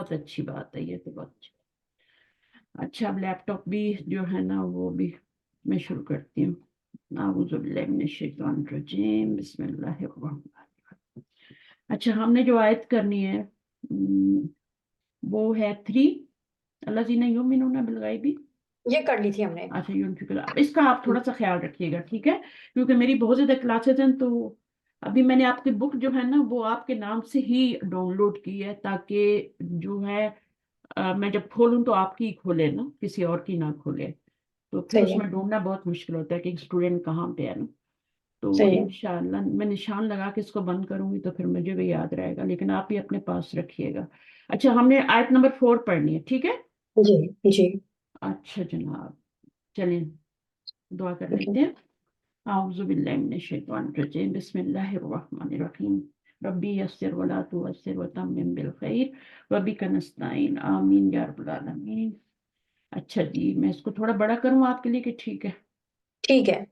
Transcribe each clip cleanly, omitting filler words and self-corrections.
बहुत अच्छी बात है, ये तो बहुत अच्छी। अच्छा, अब लैपटॉप भी जो है ना वो भी मैं शुरू करती हूँ। आऊज़ु बिल्लाहि मिनश शैतानिर रजीम, बिस्मिल्लाहिर रहमानिर रहीम। अच्छा, हमने जो आयत करनी है वो है 3, अल्लज़ीना युमिनूना बिल गैबी। ये कर ली थी हमने। अच्छा, इसका आप थोड़ा सा ख्याल रखिएगा, ठीक है, क्योंकि मेरी बहुत ज्यादा क्लासेस हैं, तो अभी मैंने आपकी बुक जो है ना वो आपके नाम से ही डाउनलोड की है, ताकि जो है मैं जब खोलूं तो आपकी ही खोले ना, किसी और की ना खोले। तो फिर सही है, उसमें ढूंढना बहुत मुश्किल होता है कि स्टूडेंट कहाँ पे है ना। तो सही है। इंशाल्लाह मैं निशान लगा के इसको बंद करूंगी तो फिर मुझे भी याद रहेगा, लेकिन आप ही अपने पास रखिएगा। अच्छा, हमने आयत नंबर 4 पढ़नी है, ठीक है। जी जी। अच्छा जनाब, चलिए दुआ कर जी। लेते हैं। आऊज़ु बिल्लाहि मिनश शैतानिर रजीम, बिस्मिल्लाहिर रहमानिर रहीम। रब्बी यस्सिर वला तुअस्सिर वतम्मिम बिल खैर वबिका नस्तईन, आमीन या रब्बल आलमीन। अच्छा जी, मैं इसको थोड़ा बड़ा करूँ आपके लिए कि ठीक है? ठीक है।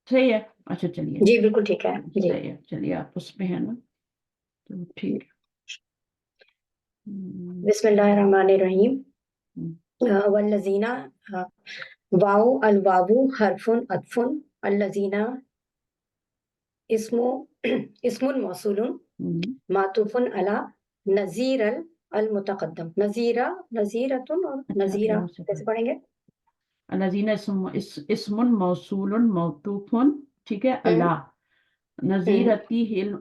सही है। अच्छा चलिए, जी बिल्कुल ठीक है जी। सही है, चलिए आप उस पे है ना, तो ठीक है। हम्म, बिस्मिल्लाहिर्रहमानिर्रहीम। हम्म, वल्लजीना, वाउ अल वावु हरफुन अतफुन, अल्लजीना इस्मु इस्मुन मौसूलुन हम्म, मातूफुन अला नजीर अल मुतकद्दम। नजीरा, नजीरतुन और अच्छा नजीरा यहाँ से कैसे पढ़ेंगे? अल्लज़ीना इस्मुन मौसूलुन मौतूफुन, ठीक है, हम्म अला हम्म। नजीरती हिल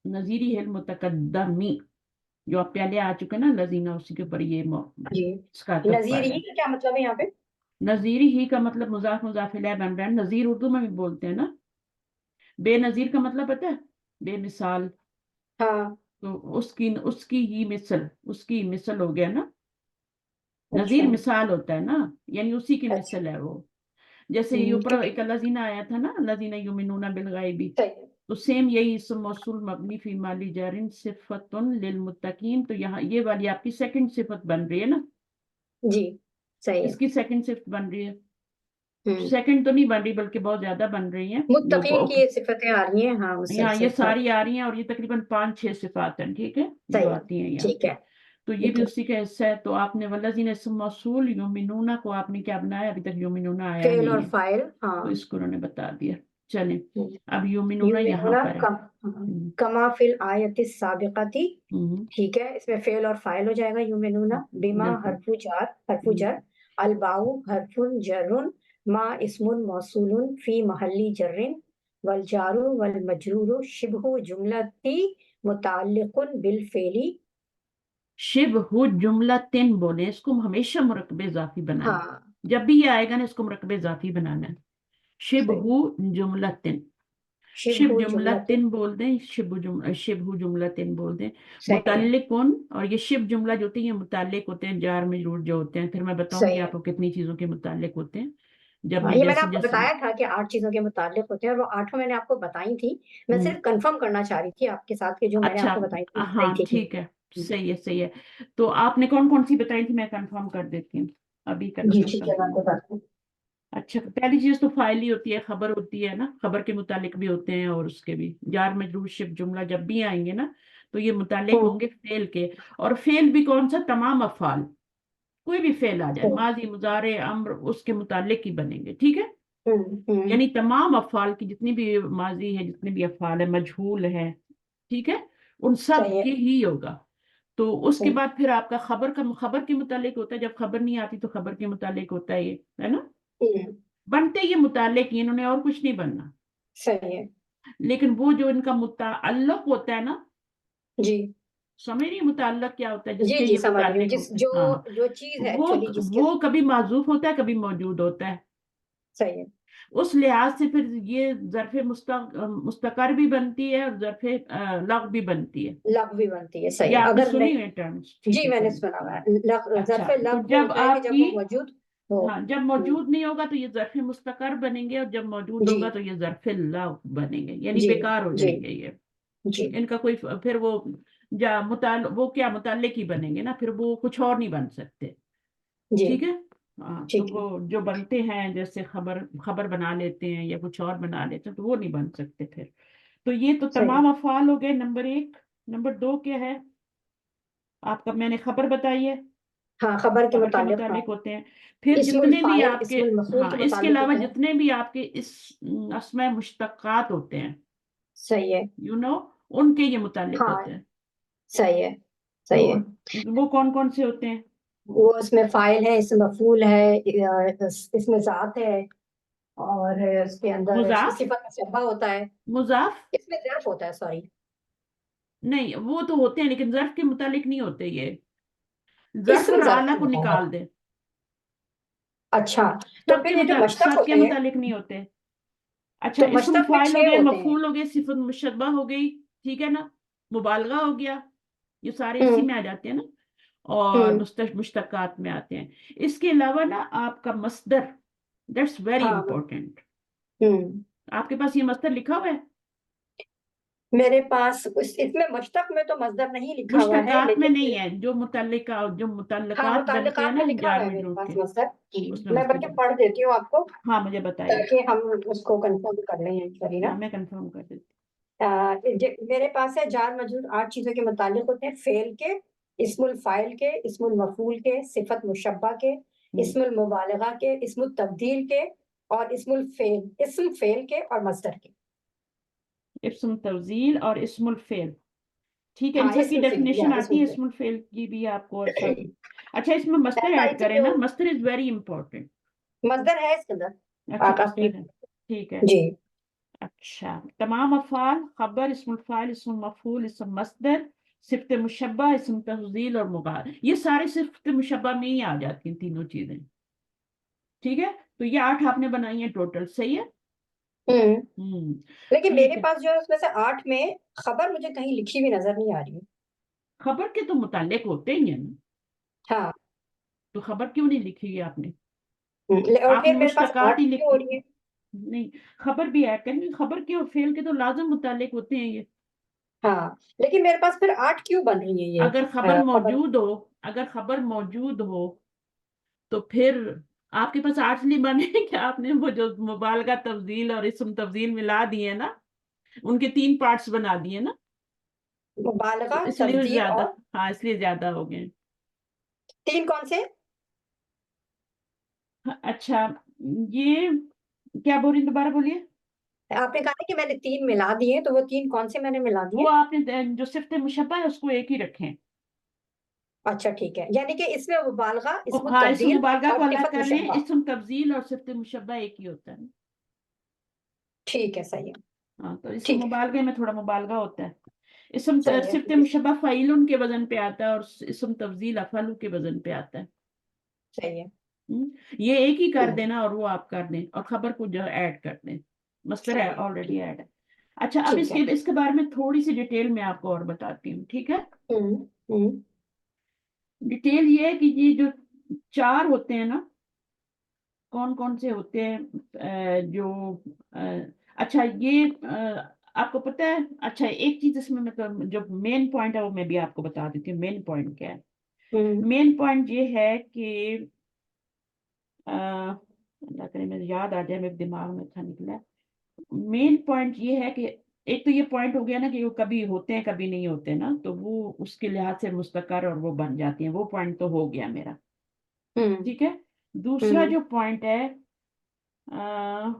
नजीरी हिल मुतकद्दमी, जो आप पहले आ चुके हैं ना लजीना, उसी के ऊपर ये जी। इसका तफा नजीर है। ही का क्या मतलब है यहाँ पे? नजीरी ही का मतलब मुजाफ मुजाफ इलैह बन रहा है। नजीर उर्दू में भी बोलते हैं ना। बेनजीर का मतलब पता है? बेमिसाल। हाँ। तो उसकी मिसल हो गया ना। नजीर अच्छा मिसाल होता है ना, यानी उसी की अच्छा। मिसल है वो। जैसे ये ऊपर ठीक है। एक लजीना आया था ना, लजीना युमिनूना बिल गैबी, सही है। तो सेम यही इस्म मौसूल मबनी फी माली जारिन सिफतुन लिल मुत्तकीन, तो यहाँ ये वाली आपकी सेकंड सिफत बन रही है ना। जी सही है। इसकी सेकंड सिफत बन रही है। हम्म। सेकंड तो नहीं बन रही बल्कि बहुत ज्यादा बन रही है। मुत्तकीन की ये सिफतें आ रही हैं, हाँ यहाँ ये मुसलसल हाँ। सारी आ रही हैं, और ये तकरीबन 5-6 सिफात हैं, ठीक है, जो सही है। आती हैं यहाँ ठीक पे। है। तो ये ठीक भी है। उसी का हिस्सा है। तो आपने वल्लज़ीना इस्म मौसूल युमिनूना को आपने क्या बनाया? अभी तक युमिनूना आया फेल नहीं और है, फाइल तो हाँ। इसको उन्होंने बता दिया। चलें, हम्म। अब युमिनूना यहाँ युमिनूना पर है। कम, कमा फिल आयति साबिक़ती। हम्म, ठीक है, इसमें फेल और फाइल हो जाएगा युमिनूना। बिमा बिल्कुल। हरफु जार, हरफु हम्म, जर। अलबाउ हरफुन जर्रुन, मा इस्मुन मौसूलुन फी महल्ली जर्रिन। वल जारु वल मजरूरु शिब्हु जुमलती मुताल्लिकुन बिल फेली। शिबहु जुमलतिन बोले, इसको हमेशा मुरक्कबे इजाफी बनाना है। हाँ जब भी ये आएगा ना, इसको मुरक्कबे इजाफी बनाना है। सही। शिबहु जुमलतिन, शिब शिब्हु जुमलती। जुमलतिन बोल दें, शिबहु जुमलतिन बोल दें। सही है। मुतल्लिकुन, और ये शिब जुमला जो होते हैं ये मुताल्लिक होते हैं, जार मजरूर जो होते हैं। फिर मैं बताऊंगी सही है। आपको कितनी चीजों के मुताल्लिक होते हैं। जब हाँ, ये ये मैंने जैसे आपको जैसे बताया था कि 8 चीजों के मुताल्लिक होते हैं, और वो आठों मैंने आपको बताई थी। मैं हम्म, सिर्फ कंफर्म करना चाह रही थी आपके साथ कि जो मैंने अच्छा, आपको बताई थी सही हाँ थी कि ठीक है, सही है, सही है। तो आपने कौन कौन सी बताई थी, मैं कंफर्म कर देती हूँ, अभी नहीं। करती जी हूँ ठीक है, मैं कंफर्म। आपको बताती हूँ। अच्छा, पहली चीज तो फाइल ही होती है, खबर होती है ना, खबर के मुतालिक भी होते हैं, और उसके भी जार मजरूर शिब जुमला जब भी आएंगे ना, तो ये मुतालिक हम्म। होंगे फेल के। और फेल भी कौन सा? तमाम अफ़ाल, कोई भी फेल आ जाए, सही। माजी मुजारे अम्र, उसके मुतालिक ही बनेंगे, ठीक है। हम्म। यानी तमाम अफ़ाल की जितनी भी माजी है, जितने भी अफ़ाल है, मजहूल है, ठीक है, उन सब सही है। के ही होगा। तो उसके हम्म। बाद फिर आपका खबर के मुतालिक होता है। जब खबर नहीं आती तो खबर के मुतालिक होता है, ये है ना। हम्म। बनते ये मुतालिक ही, इन्होंने और कुछ नहीं बनना। सही है। लेकिन वो जो इनका मुताल्लक होता है ना, जी समझ रही है मुताल्लक क्या होता है, जी जिसके जी, ये समझ रही हूँ। मुताल्लिक जिस होते हैं, जो हाँ। जो चीज है वो एक्चुअली जिसके। वो कभी माजूफ होता है, कभी मौजूद होता है। सही है। उस लिहाज से फिर ये ज़र्फ़ मुस्तकर भी बनती है, और ज़र्फ़ लग भी बनती है। लग भी बनती है, सही ये है। आपने अगर सुनी नहीं। हुई टर्म्स, ठीक जी है, मैंने चलिए। सुना हुआ है। अच्छा, ज़र्फ़ तो लग वो जब होता है कि जब आपकी, वो मौजूद हो। हाँ, जब हम्म। मौजूद नहीं होगा तो ये ज़र्फ़ मुस्तकर बनेंगे, और जब मौजूद जी होगा तो ये ज़र्फ़ लग बनेंगे, यानी जी बेकार हो जी जाएंगे ये। जी इनका कोई फिर वो क्या मुताल्लिक ही बनेंगे ना, फिर वो कुछ और नहीं बन सकते, जी। ठीक है। हाँ, तो ठीक है। वो जो बनते हैं, जैसे खबर खबर बना लेते हैं या कुछ और बना लेते हैं, तो वो नहीं बन सकते फिर। तो ये तो सही है। तमाम अफ़ाल हो गए, नंबर 1। नंबर 2 क्या है? आपका मैंने खबर बताई है, हाँ, खबर के खबर के मुतालिक, हाँ, मुतालिक होते हैं। फिर इस्मुल जितने भी फाइल आपके, इस्मुल मफूल के हाँ, इसके मुतालिक अलावा होते हैं। जितने भी आपके इस अस्मा मुश्तक्कात होते हैं, सही है, उनके ये मुतालिक हाँ, होते हैं। सही है, तो सही है। वो कौन कौन से होते हैं? वो इसमें फाइल है, इसमें मफूल है, इसमें जात है, और उसके अंदर मुजाफ, सिफत मुशब्बा होता है। मुजाफ इसमें ज़र्फ होता है, सॉरी। नहीं, वो तो होते हैं लेकिन जर्फ के मुतालिक नहीं होते ये। जर्फ इस्म और ज़र्फ आला के को मुताबिक। निकाल दे, अच्छा, तो सब के फिर ये जो मश्तक सब के होते हैं, मुतालिक नहीं होते। अच्छा, तो इस्म मश्तक में फाइल हो 6 गए, होते हैं। मफूल हो गए, सिफत मुशब्बा हो गई, ठीक है ना, मुबालगा हो गया, ये सारे इसी हम्म, में आ जाते हैं ना, और हम्म, मुश्तक्कात में आते हैं। इसके अलावा ना आपका मस्दर, दैट्स वेरी हाँ, इंपॉर्टेंट। हम्म। आपके पास ये मस्दर लिखा हुआ है? मेरे पास इसमें मश्तक में तो मजदर नहीं लिखा हुआ है, मुश्तक्कात में लेकिन नहीं फिर है, जो हाँ, मुतल्लकात बनते हैं मुतालिकात ना में लिखा जार हुआ है मेरे मजरूर पास के, मजदर। उसमें मैं मस्दर बल्कि बन। पढ़ देती हूँ आपको, हाँ, मुझे बताइए। ताकि हम उसको कंफर्म कर लें एक बारी हाँ, ना। मैं कंफर्म कर देती मेरे पास है, जार मजरूर 8 चीजों के मुतालिक होते हैं: फेल के, इस्मुल फाइल के, इस्मुल मफूल के, सिफत मुशब्बा के, हूँ। इस्मुल मुबालगा के, इस्मुल तब्दील के, और इस्म फेल के और मस्दर के। इस्म तवजील और इस्मुल फेल, ठीक है, इन हाँ, सब की इस्म फेल या डेफिनेशन आती इस्म है, फेल। इस्मुल फेल की भी आपको, और सब। अच्छा, इसमें मस्तर ऐसा आई ऐड थी करें जो ना, मस्तर इज वेरी इंपॉर्टेंट। मजदर है इसके अंदर। अच्छा, काफी। मस्तर है, ठीक है। जी। अच्छा, तमाम अफ़ाल, खबर, इस्मुल फ़ाइल, इस्मुल मफ़ूल, इस्म मस्दर, सिफ़त मुशब्बा, इस्म तफ़ज़ील और मुबार, ये सारे सिफ़त मुशब्बा में ही आ जाती हैं तीनों चीजें, ठीक है। तो ये 8 आपने बनाई हैं टोटल, सही है। हम्म। हम्म, लेकिन मेरे ठीक है। पास जो है उसमें से 8 में खबर मुझे कहीं लिखी हुई नजर नहीं आ रही है। खबर के तो मुताल्लिक होते ही हैं ना, हाँ। तो खबर क्यों नहीं लिखी है आपने? और आपने फिर मेरे पास मुश्तकात 8 ही क्यों हो लिखी। रही है? नहीं, खबर भी ऐड करेंगे, खबर के और फेल के तो लाजम मुताल्लिक होते हैं ये। हाँ, लेकिन मेरे पास फिर 8 क्यों बन रही है ये अगर खबर खबर? मौजूद हो, अगर खबर मौजूद हो तो फिर आपके पास 8 नहीं बने कि आपने वो जो मुबालगा तब्दील और इस्म तब्दील मिला दिए ना, उनके 3 पार्ट्स बना दिए ना, तो मुबालगा, इसलिए तब्दील ज्यादा, और हाँ, इसलिए ज्यादा हो गए। 3 कौन से? हाँ, अच्छा, ये क्या बोल रही, दोबारा बोलिए। आपने कहा था कि मैंने 3 मिला दिए, तो वो 3 कौन से मैंने मिला वो दिए? आपने जो सिफ्त मुशब्बा है उसको एक ही रखें। अच्छा, ठीक है, यानी कि इसमें मुबालगा, इसमें हाँ, इस तब्दील मुबालगा को और अलग सिफत कर लें, मुशब्बा। इस्म तब्दील और सिफ्त मुशब्बा एक ही होता है। ठीक है, सही है। हाँ, तो इस ठीक है, मुबालगे में थोड़ा मुबालगा होता है। सही है। सिफ्त मुशब्बा फ़ाइलुन के वजन पे आता है और इस्म तब्दील अफ़अलु के वजन पे आता है। सही है। ये एक ही कर हम्म, देना और वो आप कर दें, और खबर को जो ऐड कर दें, मस्तर है सही है। ऑलरेडी ऐड है। अच्छा, अब ठीक इसके है। इसके बारे में थोड़ी सी डिटेल में आपको और बताती हूँ, ठीक है। हम्म, हम्म, डिटेल ये है कि ये जो 4 होते हैं ना, कौन कौन से होते हैं, अच्छा, ये आपको पता है। अच्छा, एक चीज इसमें मतलब जो मेन पॉइंट है वो मैं भी आपको बता देती हूँ, मेन पॉइंट क्या है। हम्म, मेन पॉइंट ये है कि अल्लाह करे मेरे याद आ जाए, मेरे दिमाग में था निकला। मेन पॉइंट ये है कि एक तो ये पॉइंट हो गया ना कि वो कभी होते हैं कभी नहीं होते ना, तो वो उसके लिहाज से मुस्तकर और वो बन जाती हैं, वो पॉइंट तो हो गया मेरा, हम्म, ठीक है। दूसरा हम्म, जो पॉइंट है, आ,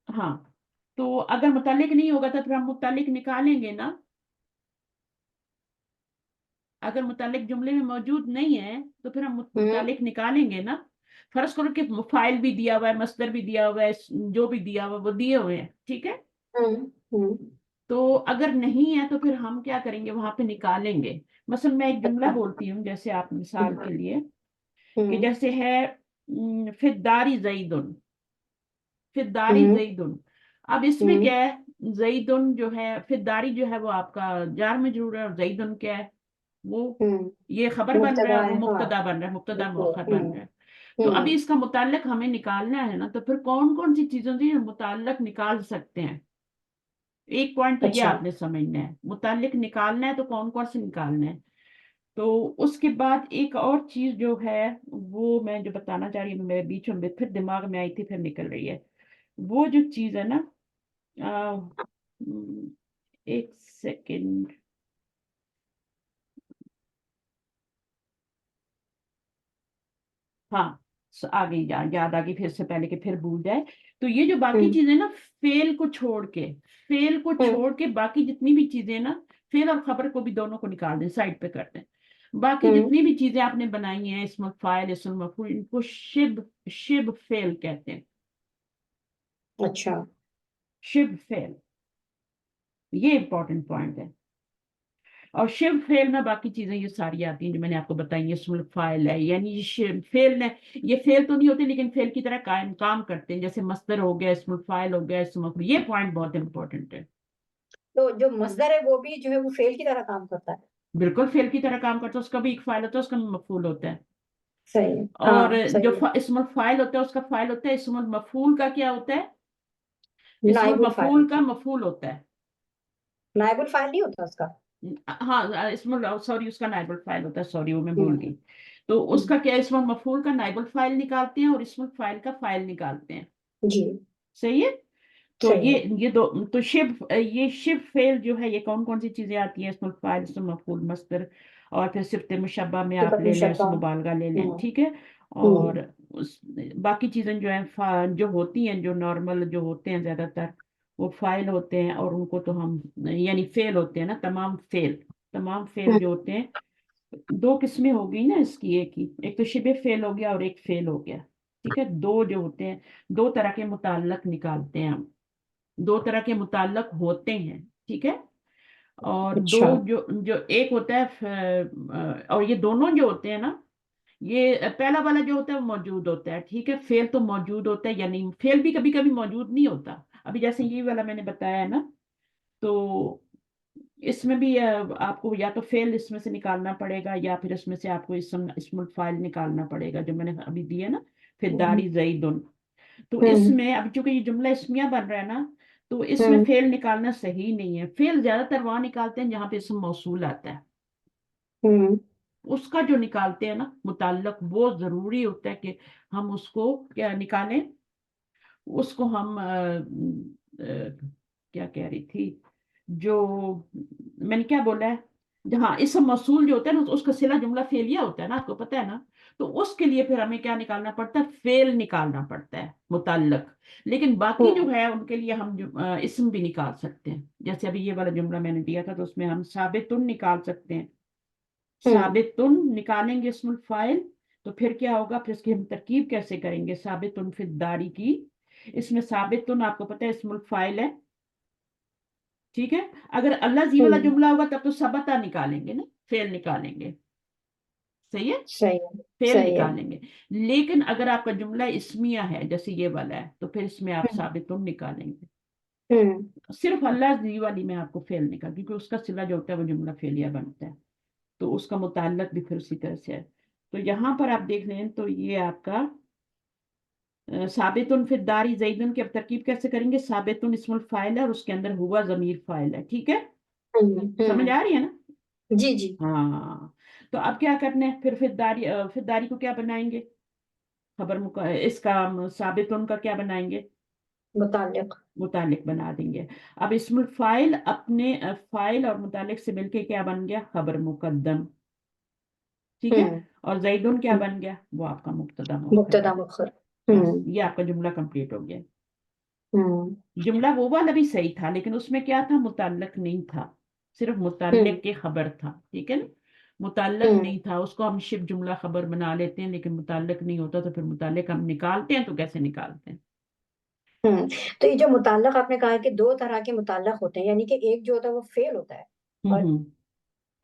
हाँ, तो अगर मुतालिक नहीं होगा तो फिर हम मुतालिक निकालेंगे ना। अगर मुतालिक जुमले में मौजूद नहीं है तो फिर हम हम्म, मुतालिक निकालेंगे ना। फर्ज करो कि फाइल भी दिया हुआ है, मस्दर भी दिया हुआ है, जो भी दिया हुआ है वो दिए हुए हैं, ठीक है। हम्म, तो अगर नहीं है तो फिर हम क्या करेंगे, वहां पे निकालेंगे। मसलन मैं एक जुमला अच्छा, बोलती हूँ, जैसे आप मिसाल हम्म, के लिए, कि हम्म, जैसे है फिद्दारी जईदुन, फिद्दारी हम्म, जईदुन। अब इसमें हम्म, क्या है, जईदुन जो है, फिद्दारी जो है वो आपका जार मजरूर है, और जईदुन क्या है वो, हम्म, ये खबर बन रहा है मुब्तदा और वो है, हाँ। मुब्तदा बन रहा है, मुब्तदा मुअख्खर बन रहा है। तो अभी हम्म, इसका मुताल्लिक हमें निकालना है ना, तो फिर कौन कौन सी चीजों से मुताल्लिक निकाल सकते हैं। एक पॉइंट तो ये अच्छा, आपने समझना है, मुताल्लिक निकालना है तो कौन कौन से निकालना है। तो उसके बाद एक और चीज जो है, वो मैं जो बताना चाह रही हूँ, मेरे बीच में फिर दिमाग में आई थी फिर निकल रही है। वो जो चीज है ना, आ, एक सेकंड, हाँ, आगे याद आ गई फिर से पहले कि फिर भूल जाए। तो ये जो बाकी हम्म चीजें ना, फेल को छोड़ के, फेल को हम्म छोड़ के बाकी जितनी भी चीजें ना, फेल और खबर को भी दोनों को निकाल दें, साइड पे कर दें। बाकी हम्म जितनी भी चीजें आपने बनाई हैं, इसमें फाइल, इसम मफूल, इनको शिब शिब फेल कहते हैं। अच्छा। शिब फेल, ये इंपॉर्टेंट पॉइंट है। और शिव फेल में बाकी चीजें ये सारी आती हैं जो मैंने आपको बताई है। इसमें फाइल है, यानी ये शिव फेल ने, ये फेल तो नहीं होते लेकिन फेल की तरह काम करते हैं, जैसे मस्तर हो गया, इसमें फाइल हो गया, इसमें ये पॉइंट बहुत इंपॉर्टेंट है। तो जो मजदर है वो भी जो है वो फेल की तरह काम करता है। बिल्कुल फेल की तरह काम करता है, उसका भी एक फाइल होता है, उसका भी मफूल होता है। सही है, और हाँ जो सही है। इसमुल फाइल होता है उसका फाइल होता है, इसमुल मफूल का क्या होता है? इसमुल नाइबुल फाइल मफूल होता का है। मफूल होता है। नाइबुल फाइल नहीं होता उसका। हाँ, इसमें सॉरी, उसका नाइबल फाइल होता है, सॉरी वो मैं भूल हम्म गई। तो हम्म, उसका क्या, इसमें मफूल का नाइबल फाइल निकालते हैं और इसमें फाइल का फाइल निकालते हैं। जी सही है। तो सही है। ये दो, तो शिप फेल जो है, ये कौन कौन सी चीजें आती हैं इसमें? फाइल, इसमें मफूल, मस्दर, और फिर सिफ्त मुशब्बा में आप सिफत ले लें, मुशब्बा। इसमें मुबालगा ले लें, हम्म ठीक है। हम्म और बाकी चीजें जो हैं, जो होती हैं, जो नॉर्मल जो होते हैं ज्यादातर, वो फाइल होते हैं, और उनको तो हम, यानी फेल होते हैं ना, तमाम फेल हम्म जो होते हैं। दो किस्में हो गई ना इसकी, एक ही, एक तो शिबे फेल हो गया और एक फेल हो गया। ठीक है, दो जो होते हैं, दो तरह के मुताल्लक निकालते हैं हम, दो तरह के मुताल्लक होते हैं, ठीक है। और दो, अच्छा। जो जो एक होता है और ये दोनों जो होते हैं ना, ये पहला वाला जो होता है वो मौजूद होता है, ठीक है। फेल तो मौजूद होता है, यानी फेल भी कभी कभी मौजूद नहीं होता। अभी जैसे ये वाला मैंने बताया है ना, तो इसमें भी आपको या तो फेल इसमें से निकालना पड़ेगा, या फिर इसमें से आपको इसमुल फाइल निकालना पड़ेगा, जो मैंने अभी दिया ना, फिर हम्म दारी जईदुन। तो हम्म इसमें अब चूंकि ये जुमला इसमिया बन रहा है ना, तो इसमें हम्म फेल निकालना सही नहीं है। फेल ज्यादातर वहां निकालते हैं जहां पे इसम मौसूल आता है, हम्म उसका जो निकालते हैं ना मुताल्लक, वो जरूरी होता है कि हम उसको क्या निकालें। उसको हम क्या कह रही थी, जो मैंने क्या बोला है, हाँ, इसम मौसूल जो होता है ना, उसका सिला जुमला फेलिया होता है ना, आपको पता है ना। तो उसके लिए फिर हमें क्या निकालना पड़ता है? फेल निकालना पड़ता है, मुताल्लक। लेकिन बाकी जो हम्म है उनके लिए हम इसम भी निकाल सकते हैं। जैसे अभी ये वाला जुमला मैंने दिया था, तो उसमें हम साबितुन निकाल सकते हैं। हम्म साबितुन निकालेंगे इसमुल फाइल, तो फिर क्या होगा, फिर इसकी हम तरकीब कैसे करेंगे? साबितुन फिर दारी की, इसमें साबितुन आपको पता है इसमुल फाइल है, ठीक है। अगर अल्लाह जी वाला हम्म, जुमला होगा तब तो सबता निकालेंगे ना, फेल निकालेंगे। सही है, सही है फेल सही है। निकालेंगे। लेकिन अगर आपका जुमला इसमिया है जैसे ये वाला है, तो फिर इसमें आप हम्म साबितुन निकालेंगे। हम्म सिर्फ अल्लाह जी वाली में आपको फेल निकाल, क्योंकि उसका सिला जो होता है वो जुमला फेलिया बनता है, तो उसका मुताल्लक भी फिर उसी तरह से है। तो यहाँ पर आप देख लें, तो ये आपका साबितुन फिर दारी जईदुन की अब तरकीब कैसे करेंगे? साबितुन इसमुल फाइल है और उसके अंदर हुआ जमीर फाइल है, ठीक है। समझ हम्म, आ रही है ना? जी जी। हाँ। तो अब क्या करना है, फिर दारी को क्या बनाएंगे? इसका साबितुन का क्या बनाएंगे? मुताल्लिक। मुतालिक बना देंगे। अब इसमुल फाइल अपने फाइल और मुतालिक से मिलके क्या बन गया? खबर मुकद्दम, ठीक है। हम्म और जैदुन क्या हम्म, बन गया? वो आपका मुब्तदा मुअख्खर मुब्तदा है। मुअख्खर। बस ये आपका जुमला कंप्लीट हो गया। हम्म जुमला वो वाला भी सही था, लेकिन उसमें क्या था? मुताल्लिक नहीं था, सिर्फ हम्म मुताल्लिक की खबर था, ठीक है ना। मुताल्लिक हम्म नहीं था, उसको हम शिब जुमला खबर बना लेते हैं, लेकिन मुताल्लिक नहीं होता, तो फिर मुताल्लिक हम निकालते हैं, तो कैसे निकालते हैं? हम्म। तो ये जो मुताल्लक आपने कहा है कि दो तरह के मुताल्लक होते हैं, यानी कि एक जो होता है वो फेल होता है, और हम्म,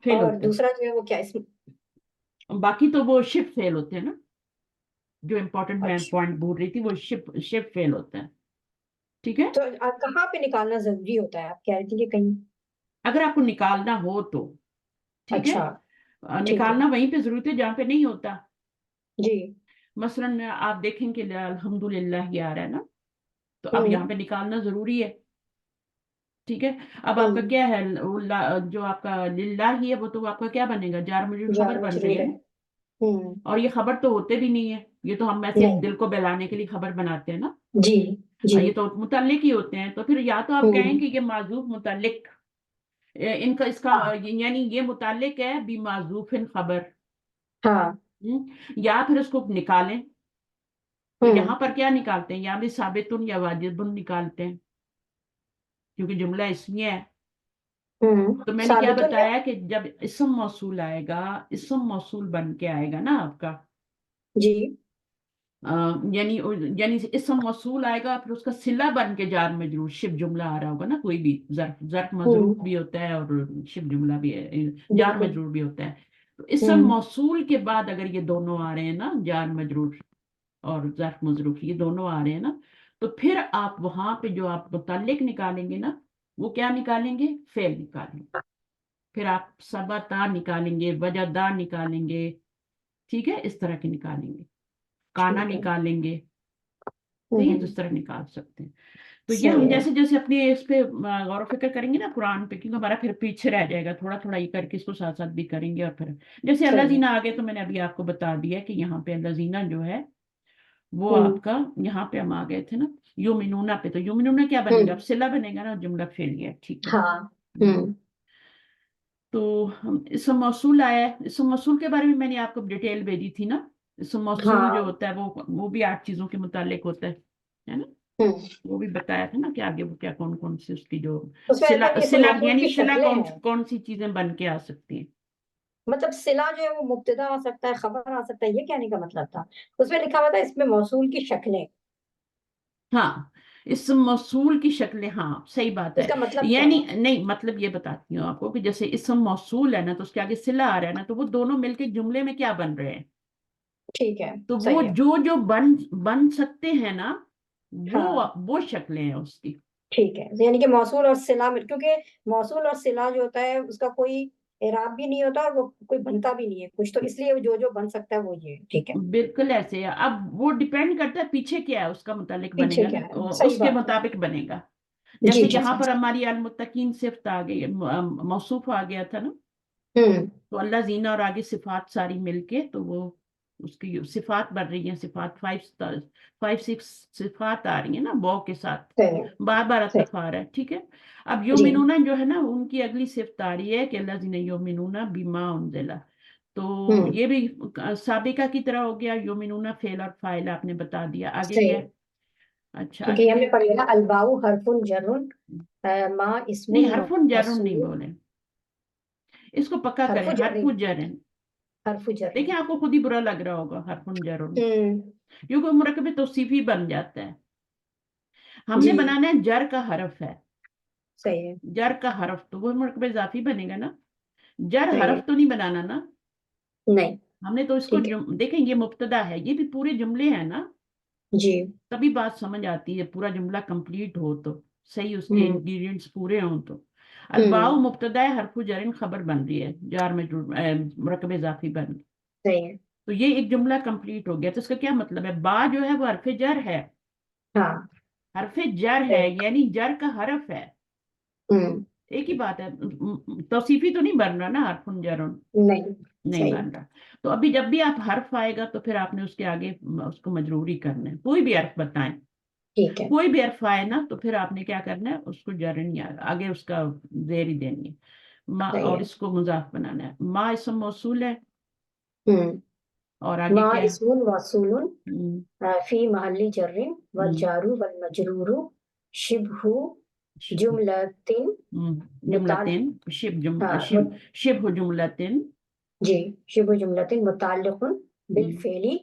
फेल और होता है। दूसरा जो है वो क्या इसमें। बाकी तो वो शिप फेल होते हैं ना, जो इंपॉर्टेंट मैं अच्छा। पॉइंट भूल रही थी, वो शिप शिप फेल होता है, ठीक है। तो कहाँ पे निकालना जरूरी होता है, आप कह रही थी कि कहीं। अगर आपको निकालना हो तो, ठीक है। अच्छा। ठीक है। निकालना वहीं पे जरूरत है जहाँ पे नहीं होता। जी। मसलन आप देखें कि अल्हम्दुलिल्लाह ये आ रहा है ना, तो अब यहाँ हम्म पे निकालना जरूरी है, ठीक है। अब आपका हम्म क्या है, जो आपका लिल्लाह ही है, वो तो आपका क्या बनेगा? जार मजरूर जार खबर बन रही मजरूर है है। ना। हम्म। और ये खबर तो होते भी नहीं है, ये तो हम ऐसे नहीं। दिल को बहलाने के लिए खबर बनाते हैं ना। जी जी। ये तो मुतल्लिक ही होते हैं, तो फिर या तो आप कहें हम्म। कि ये माजूफ मुतल्लिक, इनका इसका हाँ यानी ये मुतालिक है बी माजूफिन खबर, हाँ या फिर उसको निकालें, तो हम्म यहाँ पर क्या निकालते हैं, यहाँ भी साबितुन या वाजिबुन निकालते हैं, क्योंकि जुमला इसमें है। तो मैंने क्या साबितुन क्या? बताया कि जब इस्म मौसूल आएगा, इस्म मौसूल बन के आएगा ना आपका, जी। अ, यानी यानी इस्म मौसूल आएगा, फिर उसका सिला बन के जार मजरूर शिब जुमला आ रहा होगा ना, कोई भी जर्फ जर्फ मजरूफ हम्म भी होता है और शिब जुमला भी है, जार बिल्कुल। मजरूर भी होता है। तो इस्म हम्म मौसूल के बाद अगर ये दोनों आ रहे हैं ना, जार मजरूर और जर्फ मजरूफ, ये दोनों आ रहे हैं ना, तो फिर आप वहां पे जो आप मुतल्लिक निकालेंगे ना, वो क्या निकालेंगे, फेल निकालेंगे। फिर आप सबता निकालेंगे, वजदा निकालेंगे, ठीक है, इस तरह के निकालेंगे, काना ठीक है। निकालेंगे। ठीक है, तो हम्म इस तरह निकाल सकते हैं। तो ये सही हम है। जैसे जैसे अपने इस पे गौर फिक्र करेंगे ना कुरान पे, क्योंकि हमारा फिर पीछे रह जाएगा, थोड़ा थोड़ा ये करके इसको साथ साथ भी करेंगे। और फिर जैसे अल्लाह सही है। जीना आ गए, तो मैंने अभी आपको बता दिया कि यहाँ पे अल्लाह जीना जो है वो हम्म आपका, यहाँ पे हम आ गए थे ना युमिनूना पे, तो युमिनूना क्या बनेगा, अब हम्म सिला बनेगा ना, जुमला फेल गया, ठीक है। हाँ। हम्म तो हम इसम मौसूल आया है, इसम मौसूल के बारे में मैंने आपको डिटेल भेजी थी ना। इसम मौसूल जो हाँ। होता है वो भी 8 चीजों के मुतालिक होता है ना। हम्म वो भी बताया था ना कि आगे वो क्या, कौन कौन सी उसकी जो उसमें सिला मतलब इसम सिला मौसूल यानी की सिला शक्लें कौन हैं। कौन सी चीजें बन के आ सकती हैं। मतलब सिला जो है वो मुब्तदा आ सकता है, खबर आ सकता है, ये कहने का मतलब था। उसमें लिखा हुआ था इसमें मौसूल की शक्लें। हाँ, इस मौसूल की शक्लें, हाँ सही बात है। इसका मतलब क्या यानी है? नहीं, मतलब ये बताती हूँ आपको कि जैसे इसम मौसूल है ना, तो उसके आगे सिला आ रहा है ना, तो वो दोनों मिलके जुमले में क्या बन रहे हैं, ठीक है। तो वो सही है। जो जो बन बन सकते हैं ना, वो हाँ वो शक्लें हैं उसकी। ठीक है, यानी कि मौसूल और सिला में, क्योंकि मौसूल और सिला जो होता है उसका कोई एराब भी नहीं होता और वो कोई बनता भी नहीं है कुछ, तो इसलिए जो जो बन सकता है वो ये ठीक है। बिल्कुल ऐसे है। अब वो डिपेंड करता है पीछे क्या है उसका मुतालिक पीछे बनेगा क्या ना, है, तो सही उसके बात है। मुताबिक बनेगा। जी जैसे जी यहाँ सही। पर हमारी अल मुत्तकीन सिफ्त आ गई, मौसूफ आ गया था ना, हम्म तो अल्लाह जीना और आगे सिफात सारी मिलके, तो वो उसकी सिफात बढ़ रही है, सिफात 5 6 सिफात आ रही है ना बॉ के साथ, सही है। बार बार सही। अतफ आ रहा है, ठीक है। अब जी। योमिनूना जो है ना, उनकी अगली सिफ्त आ रही है कि अल्लाह जीना योमिनूना बिमा उनजिला। तो हम्म ये भी साबिका की तरह हो गया, योमिनूना फेल और फाइल आपने बता दिया, आगे सही क्या है। है। अच्छा ठीक है, आगे ये हमने है, पढ़ लिया ना, अलबाऊ हरफुन जरुन मा नहीं इस्मुन हरफुन जरुन नहीं मौसूल। बोले, इसको पक्का करें, हरफु जर्री। हरफु जरन। हरफु जर्री। देखिए आपको खुद ही बुरा लग रहा होगा हरफुन जरुन, हम्म क्योंकि मुरकब तौसीफी बन जाता है। हमने जी। बनाना है जर का हरफ है, सही है। जर का हरफ, तो वो मुरकब इजाफी बनेगा ना, जर सही है। हरफ तो नहीं बनाना ना। नहीं। हमने तो इसको ठीक है। देखें, ये मुब्तदा है, ये भी पूरे जुमले हैं ना, जी। तभी बात समझ आती है, पूरा जुमला कंप्लीट हो तो, सही उसके हम्म इंग्रेडिएंट्स पूरे हों तो। अलबाउ हम्म मुब्तदा है, हरफु जरन खबर बन रही है, जार में मुरकब इजाफी बन रही। सही है। तो ये एक जुमला कंप्लीट हो गया। तो इसका क्या मतलब है, बा जो है वो हरफ जर है, हाँ। हरफ जर है, सही। यानी जर का हरफ है। हम्म एक ही बात है, तौसीफी तो नहीं बन रहा ना, हरफुन जरुन नहीं। नहीं सही। बन रहा। तो अभी जब भी आप हर्फ आएगा, तो फिर आपने उसके आगे उसको मजरूरी करना है, कोई भी हर्फ बताएं, ठीक है। कोई भी हर्फ आए ना, तो फिर आपने क्या करना है, उसको जरन या आगे उसका जेर ही देनी है, माँ, सही और है। इसको मुजाफ बनाना है। माँ इसम मौसूल है, हम्म और आगे मा क्या है। इस्मुन मौसूलुन हम्म, फी महल्ली जर्रिन वल हम्म, जारू वल मजरूरु शिबहु श- जुमलतिन मुताल जुमलतिन शिब हाँ शिब जुमलतिन। जी। शिबु जुमलतिन मुताल्लिकुन बिल हम्म, फेली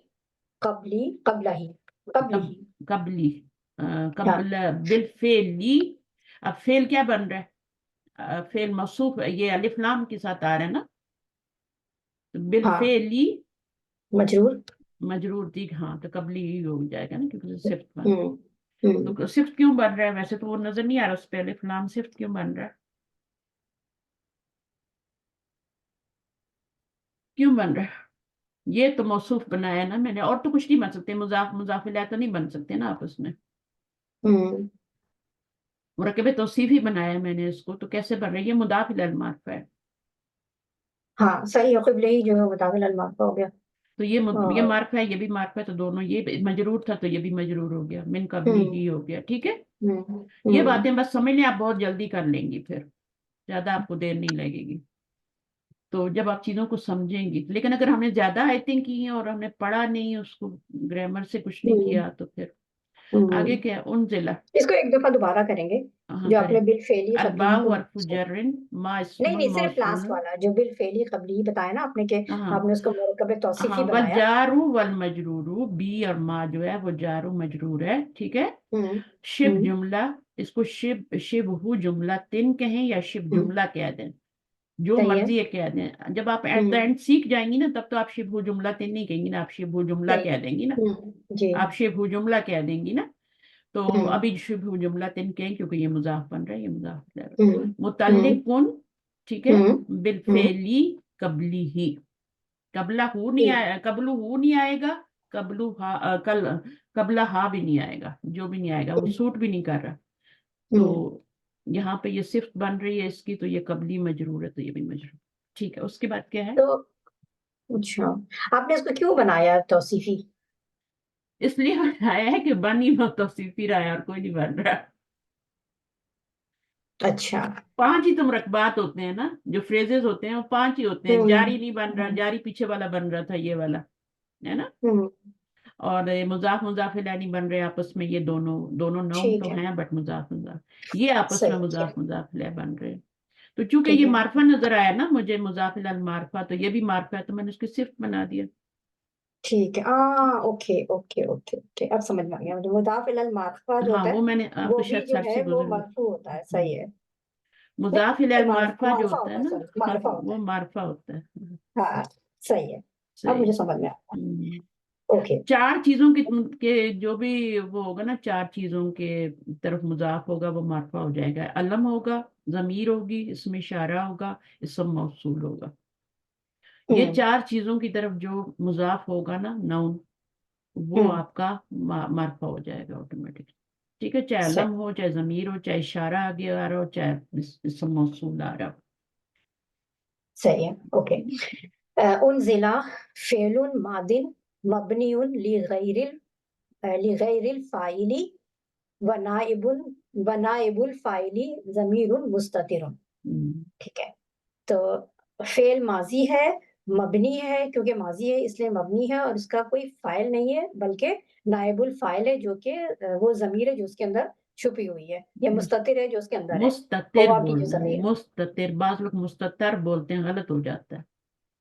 कबली कबलही कब कबलिही। कबली हाँ कबल बिल फेली। अब फेल क्या बन रहा है, फेल मौसूफ है, ये अलिफ लाम के साथ आ रहा है ना, तो बिल हाँ फेली मजरूर। मजरूर थी, हाँ तो कबली ही हो जाएगा ना, क्योंकि सिफ्त बन, हम्म हम्म तो सिफ्त क्यों बन रहा है, वैसे तो वो नजर नहीं आ रहा उस पे अलिफ लाम, सिफ्त क्यों बन रहा है, क्यों बन रहा है। ये तो मौसूफ बनाया ना मैंने, और तो कुछ नहीं बन सकते, मुजाफ मुजाफिला तो नहीं बन सकते ना आपस में। हम्म मुरकब तौसीफ ही बनाया मैंने इसको, तो कैसे बन रही है, मुदाफ इलल मार्फा है। हाँ सही है, क़िबले ही जो है मुताबिल अलमाफा हो गया। तो ये और मार्फा है, ये भी मार्फा है, तो दोनों, ये मजरूर था तो ये भी मजरूर हो गया, मिन कबली हम्म ही हो गया, ठीक है। हम्म ये हम्म बातें बस समझ लें, आप बहुत जल्दी कर लेंगी, फिर ज्यादा आपको देर नहीं लगेगी। تو جب آپ چیزوں کو سمجھیں گی، لیکن اگر ہم نے زیادہ آیتیں کی ہیں اور ہم نے پڑھا نہیں، اس کو گرامر سے کچھ نہیں کیا، تو پھر آگے کیا انزلہ. اس کو ایک دفعہ دوبارہ کریں گے ہاں جو آپ کریں. نے بالفعلی قبلی الباء کو حرف جر ما اسم نہیں صرف موصول. لاسٹ والا جو بالفعلی قبلی بتایا نا آپ نے کہ ہاں آپ نے اس کو مرکب توصیفی ہاں، بنایا. والجار والمجرور، بی اور ما جو ہے وہ جار و مجرور ہے، ٹھیک ہے. ہوں شب جملہ، اس کو شبہ جملہ تن کہیں یا شب جملہ کہہ دیں، جو صحیح ہے. مرضی ہے کہہ دیں. جب آپ ایٹ دا اینڈ سیکھ جائیں گی نا، تب تو آپ شبہ جملہ تن نہیں کہیں گی نا، آپ شبہ جملہ کہہ دیں گی نا. جی. آپ شبہ جملہ کہہ دیں گی نا. تو ہوں ابھی شبہ جملہ تن کہیں، کیونکہ یہ مضاف بن رہا ہے، یہ مضاف ہے. ہوں متعلقن، ٹھیک ہے، ہوں بالفعلی قبلی ہی. قبلہ ہو نہیں آئے، قبلو ہو نہیں آئے گا، قبلو ہا قبلہ ہا بھی نہیں آئے گا، جو بھی نہیں آئے گا وہ سوٹ بھی نہیں کر رہا. تو یہاں پہ یہ صفت بن رہی ہے اس کی، تو یہ قبلی مجرور ہے، تو یہ بھی مجرور. ٹھیک ہے، اس کے بعد کیا ہے؟ تو اچھا آپ نے اس کو کیوں بنایا توصیفی؟ اس لیے بتایا ہے کہ بن ہی توصیفی رہا ہے اور کوئی نہیں بن رہا. اچھا. 5 ہی تو مرکبات ہوتے ہیں نا، جو فریزز ہوتے ہیں وہ 5 ہی ہوتے ہیں. جاری نہیں بن رہا، جاری پیچھے والا بن رہا تھا، یہ والا ہے نا. اور مضاف مضاف الیہ نہیں بن رہے آپس میں، یہ دونوں نون ٹھیک تو ہے. ہیں بٹ مضاف مضاف یہ آپس میں صحیح. مضاف مضاف الیہ بن رہے ہیں. تو چونکہ ٹھیک یہ ہے. معرفہ نظر آیا نا مجھے، مضاف الی المعرفہ، تو یہ بھی معرفہ ہے، تو میں نے اس کی صفت بنا دیا. ٹھیک ہے. اوکے اوکے اوکے اوکے اب سمجھ میں آ گیا مجھے. مضاف الی المعرفہ جو ہاں ہوتا وہ میں نے ہے آپ وہ کو بھی شاید جو سر ہے سے وہ گزر مرفوع ہوتا ہے. صحیح ہے. مضاف الی نہیں المعرفہ جو معرفہ ہوتا ہے نا، سوری معرفہ ہوتا وہ ہے. معرفہ ہوتا ہے. ہاں صحیح ہے. اب صحیح. مجھے سمجھ میں آیا. ہم۔ اوکے. 4 چیزوں کے جو بھی وہ ہوگا نا، 4 چیزوں کے طرف مضاف ہوگا وہ معرفہ ہو جائے گا. علم ہوگا، ضمیر ہوگی، اسم اشارہ ہوگا، اسم موصول ہوگا. یہ 4 چیزوں کی طرف جو مضاف ہوگا نا، نون، وہ آپ کا معرفہ ہو جائے گا آٹومیٹک. ٹھیک ہے، چاہے علم ہو، چاہے ضمیر ہو، چاہے اشارہ آگے آ رہا ہو، چاہے اسم موصول آ رہا ہو. صحیح ہے. اوکے. انزلہ فعل ماض مبنی لغیر الفاعل ونائب الفاعل ضمیر مستتر. ٹھیک ہے. تو فعل ماضی ہے، مبنی ہے، کیونکہ ماضی ہے اس لیے مبنی ہے، اور اس کا کوئی فاعل نہیں ہے بلکہ نائب الفاعل ہے، جو کہ وہ ضمیر ہے جو اس کے اندر چھپی ہوئی ہے، یا مستتر ہے جو اس کے اندر ہے. مستتر ہوا کی جو بولنا ہے، ضمیر. مستتر. بعض لوگ مستتر بولتے ہیں، غلط ہو جاتا ہے.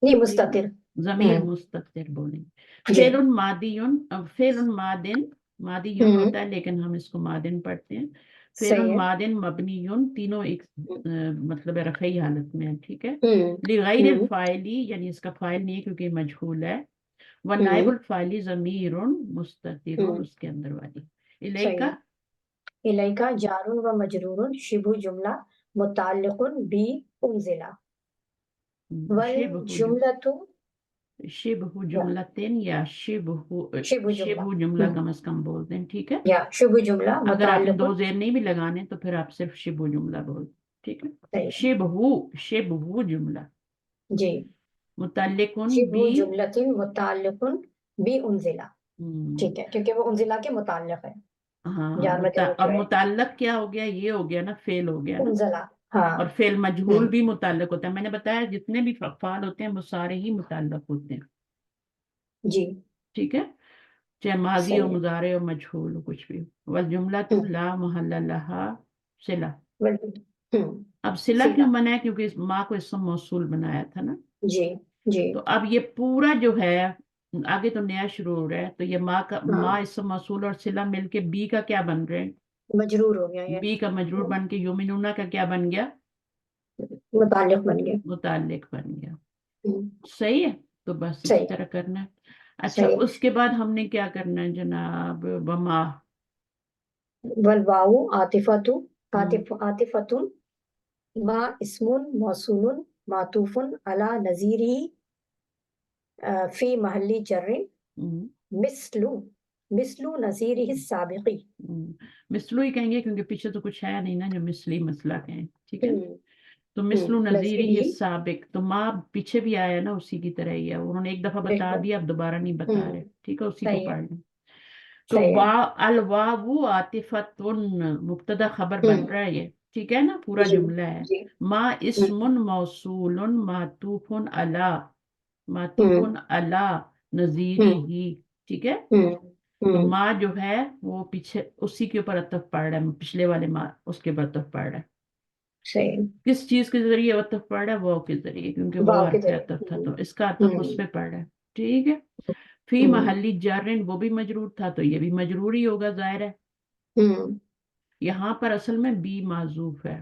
نہیں مستتر. ضمیر مستتر بولیں گے. جی. فعل ماضی، فعل ماضن، ماضی ہوتا ہے لیکن ہم اس کو ماضن پڑھتے ہیں. فعل صحیح ہے. ماضن مبنی، تینوں ایک مطلب رفعی حالت میں ہے. ٹھیک ہے. ہوں لغیر الفاعلی، یعنی اس کا فاعل نہیں ہے کیونکہ یہ مجہول ہے. ونائب الفاعلی ضمیر مستتر، اس کے اندر والی. صحیح الیکا، ہے. الیکا جار و مجرور شبہ جملہ متعلق بی انزلہ والجملۃ شبہ جملتین یا شبہ جملہ شبہ جملہ کم از کم بولتے ہیں. ٹھیک ہے. یا شبہ جملہ اگر آپ نے متعلق. 2 زیر نہیں بھی لگانے تو پھر آپ صرف شبہ جملہ بول. ٹھیک ہے. صحیح ہے. شبہ جملہ جی. متعلق شبہ بھی. جملۃ متعلق بی انزلہ. ٹھیک ہے، کیونکہ وہ انزلہ کے متعلق ہے. ہاں، جار مجرور اور جو ہے متعلق کیا ہو گیا؟ یہ ہو گیا نا، فعل ہو گیا نا. انزلہ. ہاں. اور فعل مجہول بھی متعلق ہوتا ہے. میں نے بتایا جتنے بھی افعال ہوتے ہیں وہ سارے ہی متعلق ہوتے ہیں. جی. ٹھیک ہے، چاہے ماضی ہو، صحیح مضارع ہو، مجہول ہو، کچھ بھی ہو. والجملۃ لا محل لہا صلہ. ہے. اب صلہ کیوں بنا ہے؟ کیونکہ اس ماں کو اسم موصول بنایا تھا نا. جی. جی. تو اب یہ پورا جو ہے آگے تو نیا شروع ہو رہا ہے. تو یہ ہاں ماں اسم موصول اور صلہ مل کے بی کا کیا بن رہے ہیں؟ مجرور ہو گیا یہ. بی کا مجرور بن کے یومنونا کا کیا بن گیا؟ متعلق بن گیا. متعلق بن گیا. ہوں، صحیح ہے. تو بس اسی صحیح. طرح کرنا ہے. اچھا، صحیح. اس کے بعد ہم نے کیا کرنا ہے جناب؟ وما. والواو عاطفۃ عاطفۃ ما اسم موصول معطوف علی نظیرہ فی محل جر مثل نظیرہ السابق. مثلو ہی کہیں گے کیونکہ پیچھے تو کچھ ہے نہیں نا جو مثلی مسئلہ کہیں. ٹھیک ہے. تو مثل نظیرہ السابق، تو ماں پیچھے بھی آیا نا، اسی کی طرح ہی ہے. انہوں نے ایک دفعہ بتا دیا، اب دوبارہ نہیں بتا رہے. ٹھیک ہے، اسی کو صحیح ہے. پڑھ لیں. تو الواو عاطفۃ مبتدا خبر بن رہا ہے یہ. ٹھیک ہے نا، پورا جی جملہ ہے. جی ما ہوں اسم موصول معطوف علی، معطوف ہوں علی نظیری ہوں ہی. ٹھیک ہے. ہوں تو ہوں ما جو ہے وہ پیچھے اسی کے اوپر عطف پڑ رہا ہے، پچھلے والے ما اس کے اوپر عطف پڑ رہا ہے. صحیح. کس چیز کے ذریعے عطف پڑ رہا ہے؟ واو کے ذریعے، کیونکہ وہ واو کے حرف عطف تھا ذریعے. تو اس کا عطف اس ہوں پہ پڑ رہا ہے. ٹھیک ہے. فی ہوں محلی جرن، وہ بھی مجرور تھا تو یہ بھی مجرور ہی ہوگا، ظاہر ہے. ہوں یہاں پر اصل میں بی معذوف ہے،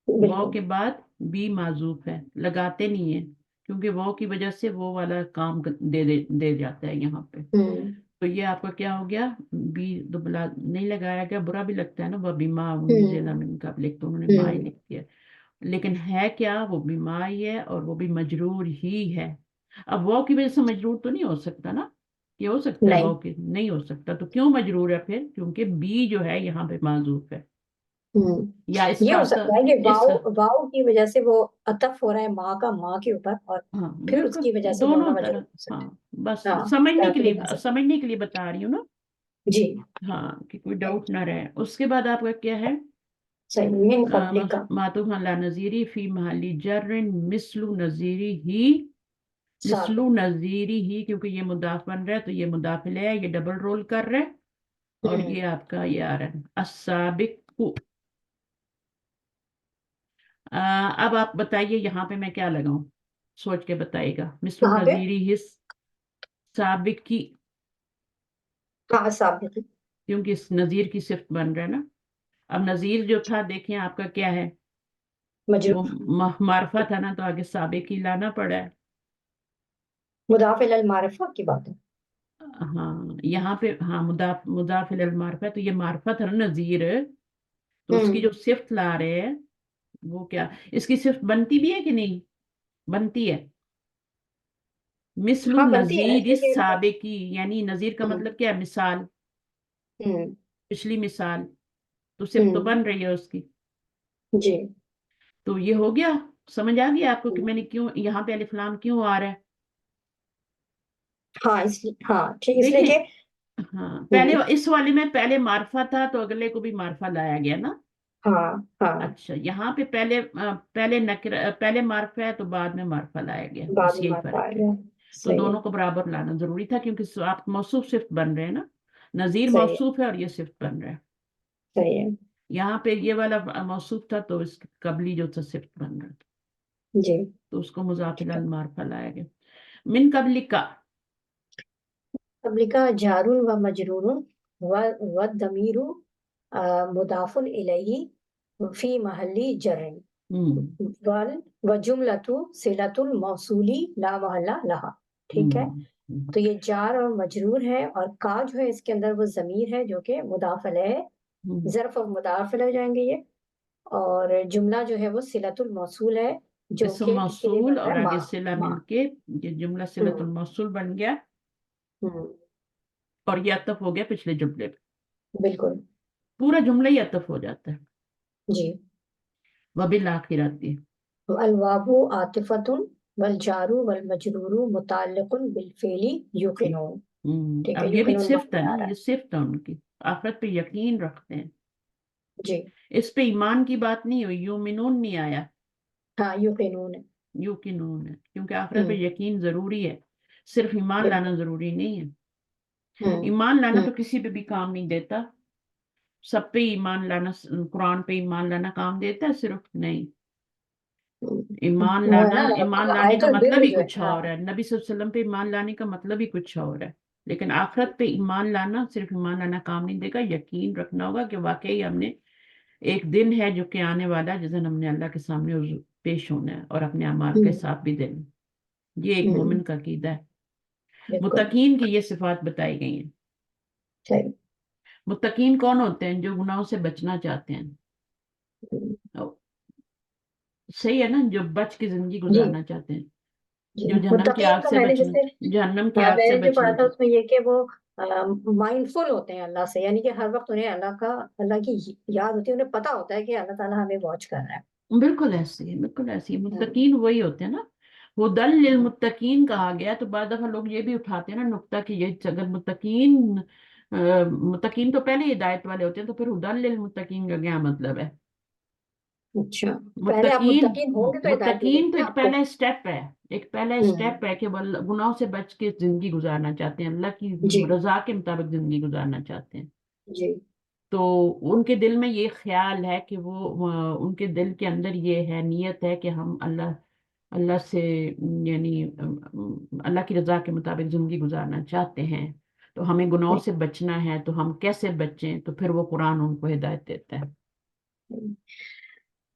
واو بالکل. کے بعد بی معذوف ہے، لگاتے نہیں ہیں کیونکہ واو کی وجہ سے وہ والا کام دے جاتا ہے یہاں پہ. ہوں تو یہ آپ کا کیا ہو گیا، بی دبلا نہیں لگایا گیا، برا بھی لگتا ہے نا، وہ بیما ہوں ضلع من کا لکھ تو انہوں نے ماں ہی ہوں لکھ دیا. لیکن ہے کیا، وہ بیما ہی ہے اور وہ بھی مجرور ہی ہے. اب واو کی وجہ سے مجرور تو نہیں ہو سکتا نا، یہ ہو سکتا ہے نہیں. واو کی نہیں ہو سکتا، تو کیوں مجرور ہے پھر؟ کیونکہ بی جو ہے یہاں پہ معذوف ہے، ہوں یا اس یہ کا ہو سکتا ہے کہ اس واؤ کا واؤ کی وجہ سے وہ عطف ہو رہا ہے ماں کا ماں کے اوپر، اور ہاں پھر اس بالکل، کی وجہ سے دونوں دونوں مجرور طرح. ہو ہاں سکتے بس ہیں. ہاں سمجھنے کے بھی بن لیے سکتے سمجھنے کے لیے بتا رہی ہوں نا. ہیں. جی ہاں کہ کوئی ڈاؤٹ نہ رہے. اس کے بعد آپ کا کیا ہے، صحیح. من قبل کا. معطوف علی نظیری فی محل جر مثل نظیری ہی. مثل سابق. نظیری ہی کیونکہ یہ مضاف بن رہا ہے تو یہ مضاف الیہ ہے، یہ ڈبل رول کر رہا ہے. اور ہوں یہ آپ کا یہ آ رہا ہے السابق. اب آپ بتائیے یہاں پہ میں کیا لگاؤں، سوچ کے بتائیے گا. مثل کہاں پہ؟ نظیری ہی سابق کی، ہاں سابق. کیونکہ اس نظیر کی صفت بن رہا ہے نا. اب نظیر جو تھا دیکھیں آپ کا کیا ہے، وہ مجرور. معرفہ تھا نا، تو آگے سابق ہی لانا پڑا ہے. مضاف الی المعرفہ کی بات ہے. ہاں یہاں پہ ہاں مضاف الی المعرفہ ہے، تو یہ معرفہ تھا نا نظیر، تو اس کی ہوں جو صفت لا رہے ہیں وہ کیا، اس کی صفت بنتی بھی ہے کہ نہیں؟ بنتی ہے. مثل ہاں بنتی ہے نا، نظیر اس لیے کہ السابقی، یعنی نظیر کا ہوں مطلب کیا ہے، مثال، ہوں پچھلی مثال، تو صفت تو ہوں بن رہی ہے اس کی. جی. تو یہ ہو گیا، سمجھ آ گیا آپ کو کہ میں نے کیوں یہاں پہ الف لام کیوں آ رہا ہے. ہاں اس لیے، ہاں ٹھیک، اس لیے دیکھیں، کہ ہاں پہلے ہوں اس والے میں پہلے معرفہ تھا تو اگلے کو بھی معرفہ لایا گیا نا. ہاں ہاں اچھا یہاں پہ پہلے پہلے معرفہ ہے تو بعد میں معرفہ لایا گیا، بعد بس میں یہی بات آ فرق ہے. گیا. تو صحیح ہے. دونوں کو برابر لانا ضروری تھا کیونکہ آپ موصوف صفت بن رہے ہیں نا، نظیر صحیح ہے. موصوف ہے اور یہ صفت بن رہا ہے. صحیح ہے. یہاں پہ یہ والا موصوف تھا تو اس قبلی جو تھا صفت بن رہا تھا، جی تو اس کو مضاف الی ٹھیک ہے. المعرفہ لایا گیا. من قبل کا، اب لکھا جار و مجرور و ضمیر مضاف الیہ فی محل جر ہم، و جملۃ صلۃ الموصول لا محل لہا. ٹھیک ہے. ہم، تو یہ جار اور مجرور ہے، اور کا جو ہے اس کے اندر وہ ضمیر ہے جو کہ مضاف الیہ ہے، ہم، ظرف اور مضاف الیہ ہو جائیں گے یہ. اور جملہ جو ہے وہ صلۃ الموصول ہے جو اسم کہ کس کے لیے موصول بن رہا اور ہے؟ آگے ماں. صلہ ماں. مل کے یہ جملہ صلۃ ہوں الموصول بن گیا، ہوں اور یہ عطف ہو گیا پچھلے جملے پہ. بالکل. پورا جملہ ہی عطف ہو جاتا ہے. جی. وبالآخرات ہے. الواو عاطفۃ والجار والمجرور متعلق بالفعل یوقنون. ٹھیک ہے، اب یہ بھی یوقنون صفت وہاں ہے پہ نا، آ رہا یہ صفت ہے ان کی، آخرت پہ یقین رکھتے ہیں. ہے. جی. اس پہ ایمان کی بات نہیں ہوئی، یومنون نہیں آیا، ہاں یوقنون ہے. یوقنون ہے، کیونکہ آخرت پہ ہوں یقین ضروری ہے، صرف ایمان لانا بالکل. ضروری نہیں ہے. ہوں ایمان لانا ہوں تو کسی پہ بھی کام نہیں دیتا، سب پہ ایمان لانا، قرآن پہ ایمان لانا کام دیتا ہے صرف نہیں. وہ ہے نا ایمان لانے آیت کا مطلب البر ہی جو ہے. کچھ ہاں اور ہے، نبی صلی اللہ علیہ وسلم پہ ایمان لانے کا مطلب ہی کچھ اور ہے. لیکن آخرت پہ ایمان لانا صرف ایمان لانا کام نہیں دے گا، یقین رکھنا ہوگا کہ واقعی ہم نے ایک دن ہے جو کہ آنے والا ہے جس دن ہم نے اللہ کے سامنے پیش ہونا ہے اور اپنے اعمال کا ہوں حساب بھی دینا. یہ ایک ہوں مومن کا عقیدہ ہے. بالکل. متقین کی یہ صفات بتائی گئی ہیں. صحیح. متقین کون ہوتے ہیں؟ جو گناہوں سے بچنا چاہتے ہیں. صحیح ہے نا، جو بچ کے زندگی جی گزارنا چاہتے ہیں، جی. جو جہنم کی متقین آگ کا سے میں نے بچنا، جیسے، جہنم کی ہاں آگ میں سے نے جو پڑھا بچنا تھا چاہتے اس میں یہ کہ وہ مائنڈ فل ہوتے ہیں اللہ سے، یعنی کہ ہر وقت انہیں اللہ کی یاد ہوتی ہے، انہیں پتا ہوتا ہے کہ اللہ تعالیٰ ہمیں واچ کر رہا ہے. بالکل ایسے ہی، بالکل ایسے ہی ہوں متقین وہی ہوتے ہیں نا. ہدل ہوں للمتقین کہا گیا تو بعض دفعہ لوگ یہ بھی اٹھاتے ہیں نا نقطہ کہ یہ اگر متقین تو پہلے ہدایت والے ہوتے ہیں تو پھر ہدل للمتقین کا کیا مطلب ہے؟ اچھا، پہلے آپ متقین متقین ہوں گے تو ہدایت ملے متقین تو گی ایک آپ کو. پہلا اسٹیپ ہے، ایک پہلا اسٹیپ ہے کہ وہ گناہوں سے بچ کے زندگی گزارنا چاہتے ہیں، اللہ کی جی رضا کے مطابق زندگی گزارنا چاہتے ہیں. جی تو ان کے دل میں یہ خیال ہے کہ وہ ان کے دل کے اندر یہ ہے، نیت ہے کہ ہم اللہ سے یعنی اللہ کی رضا کے مطابق زندگی گزارنا چاہتے ہیں، تو ہمیں گناہوں سے بچنا ہے، تو ہم کیسے بچیں؟ تو پھر وہ قرآن ان کو ہدایت دیتا ہے.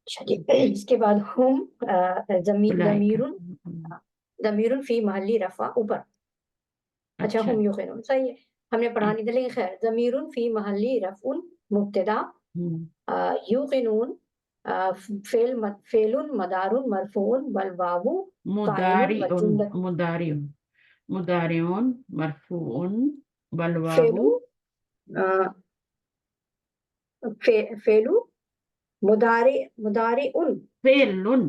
اچھا جی. اس کے بعد ہم اولئک. ضمیر فی محلی رفع اوپر. اچھا اچھا. ہم یوقنون صحیح ہے، ہم نے پڑھا نہیں تھا لیکن خیر. ضمیر فی محلی رفع مبتدا، یوقنون فعل مدار مرفوع والواو فاعل والجملہ مدارعون مرفوع فعل والواو فعل مضارع. فعل.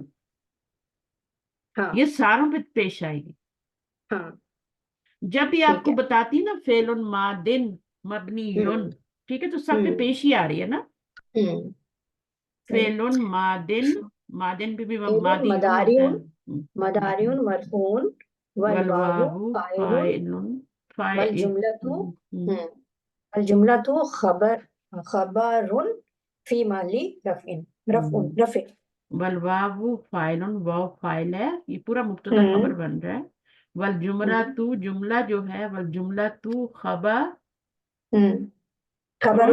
ہاں یہ ساروں پہ پیش آئے گی. ہاں جب بھی آپ ٹھیک کو ہے. بتاتی نا فعل مادن مبنیون، ٹھیک ہے، تو سب پہ ہوں پیش ہی آ رہی ہے نا. ہوں صحیح. فعل مادن، مادن پہ بھی فعل مادیون مضارع ہوتا ہے. مضارع مرفوع والواو والواو فاعل فاعل والجملة الجملة خبر في محل رفع. والواو فاعل، واو فاعل ہے، یہ پورا مبتدا خبر بن رہا ہے. والجملہ تو جملہ جو ہے، والجملہ تو خبر خبر.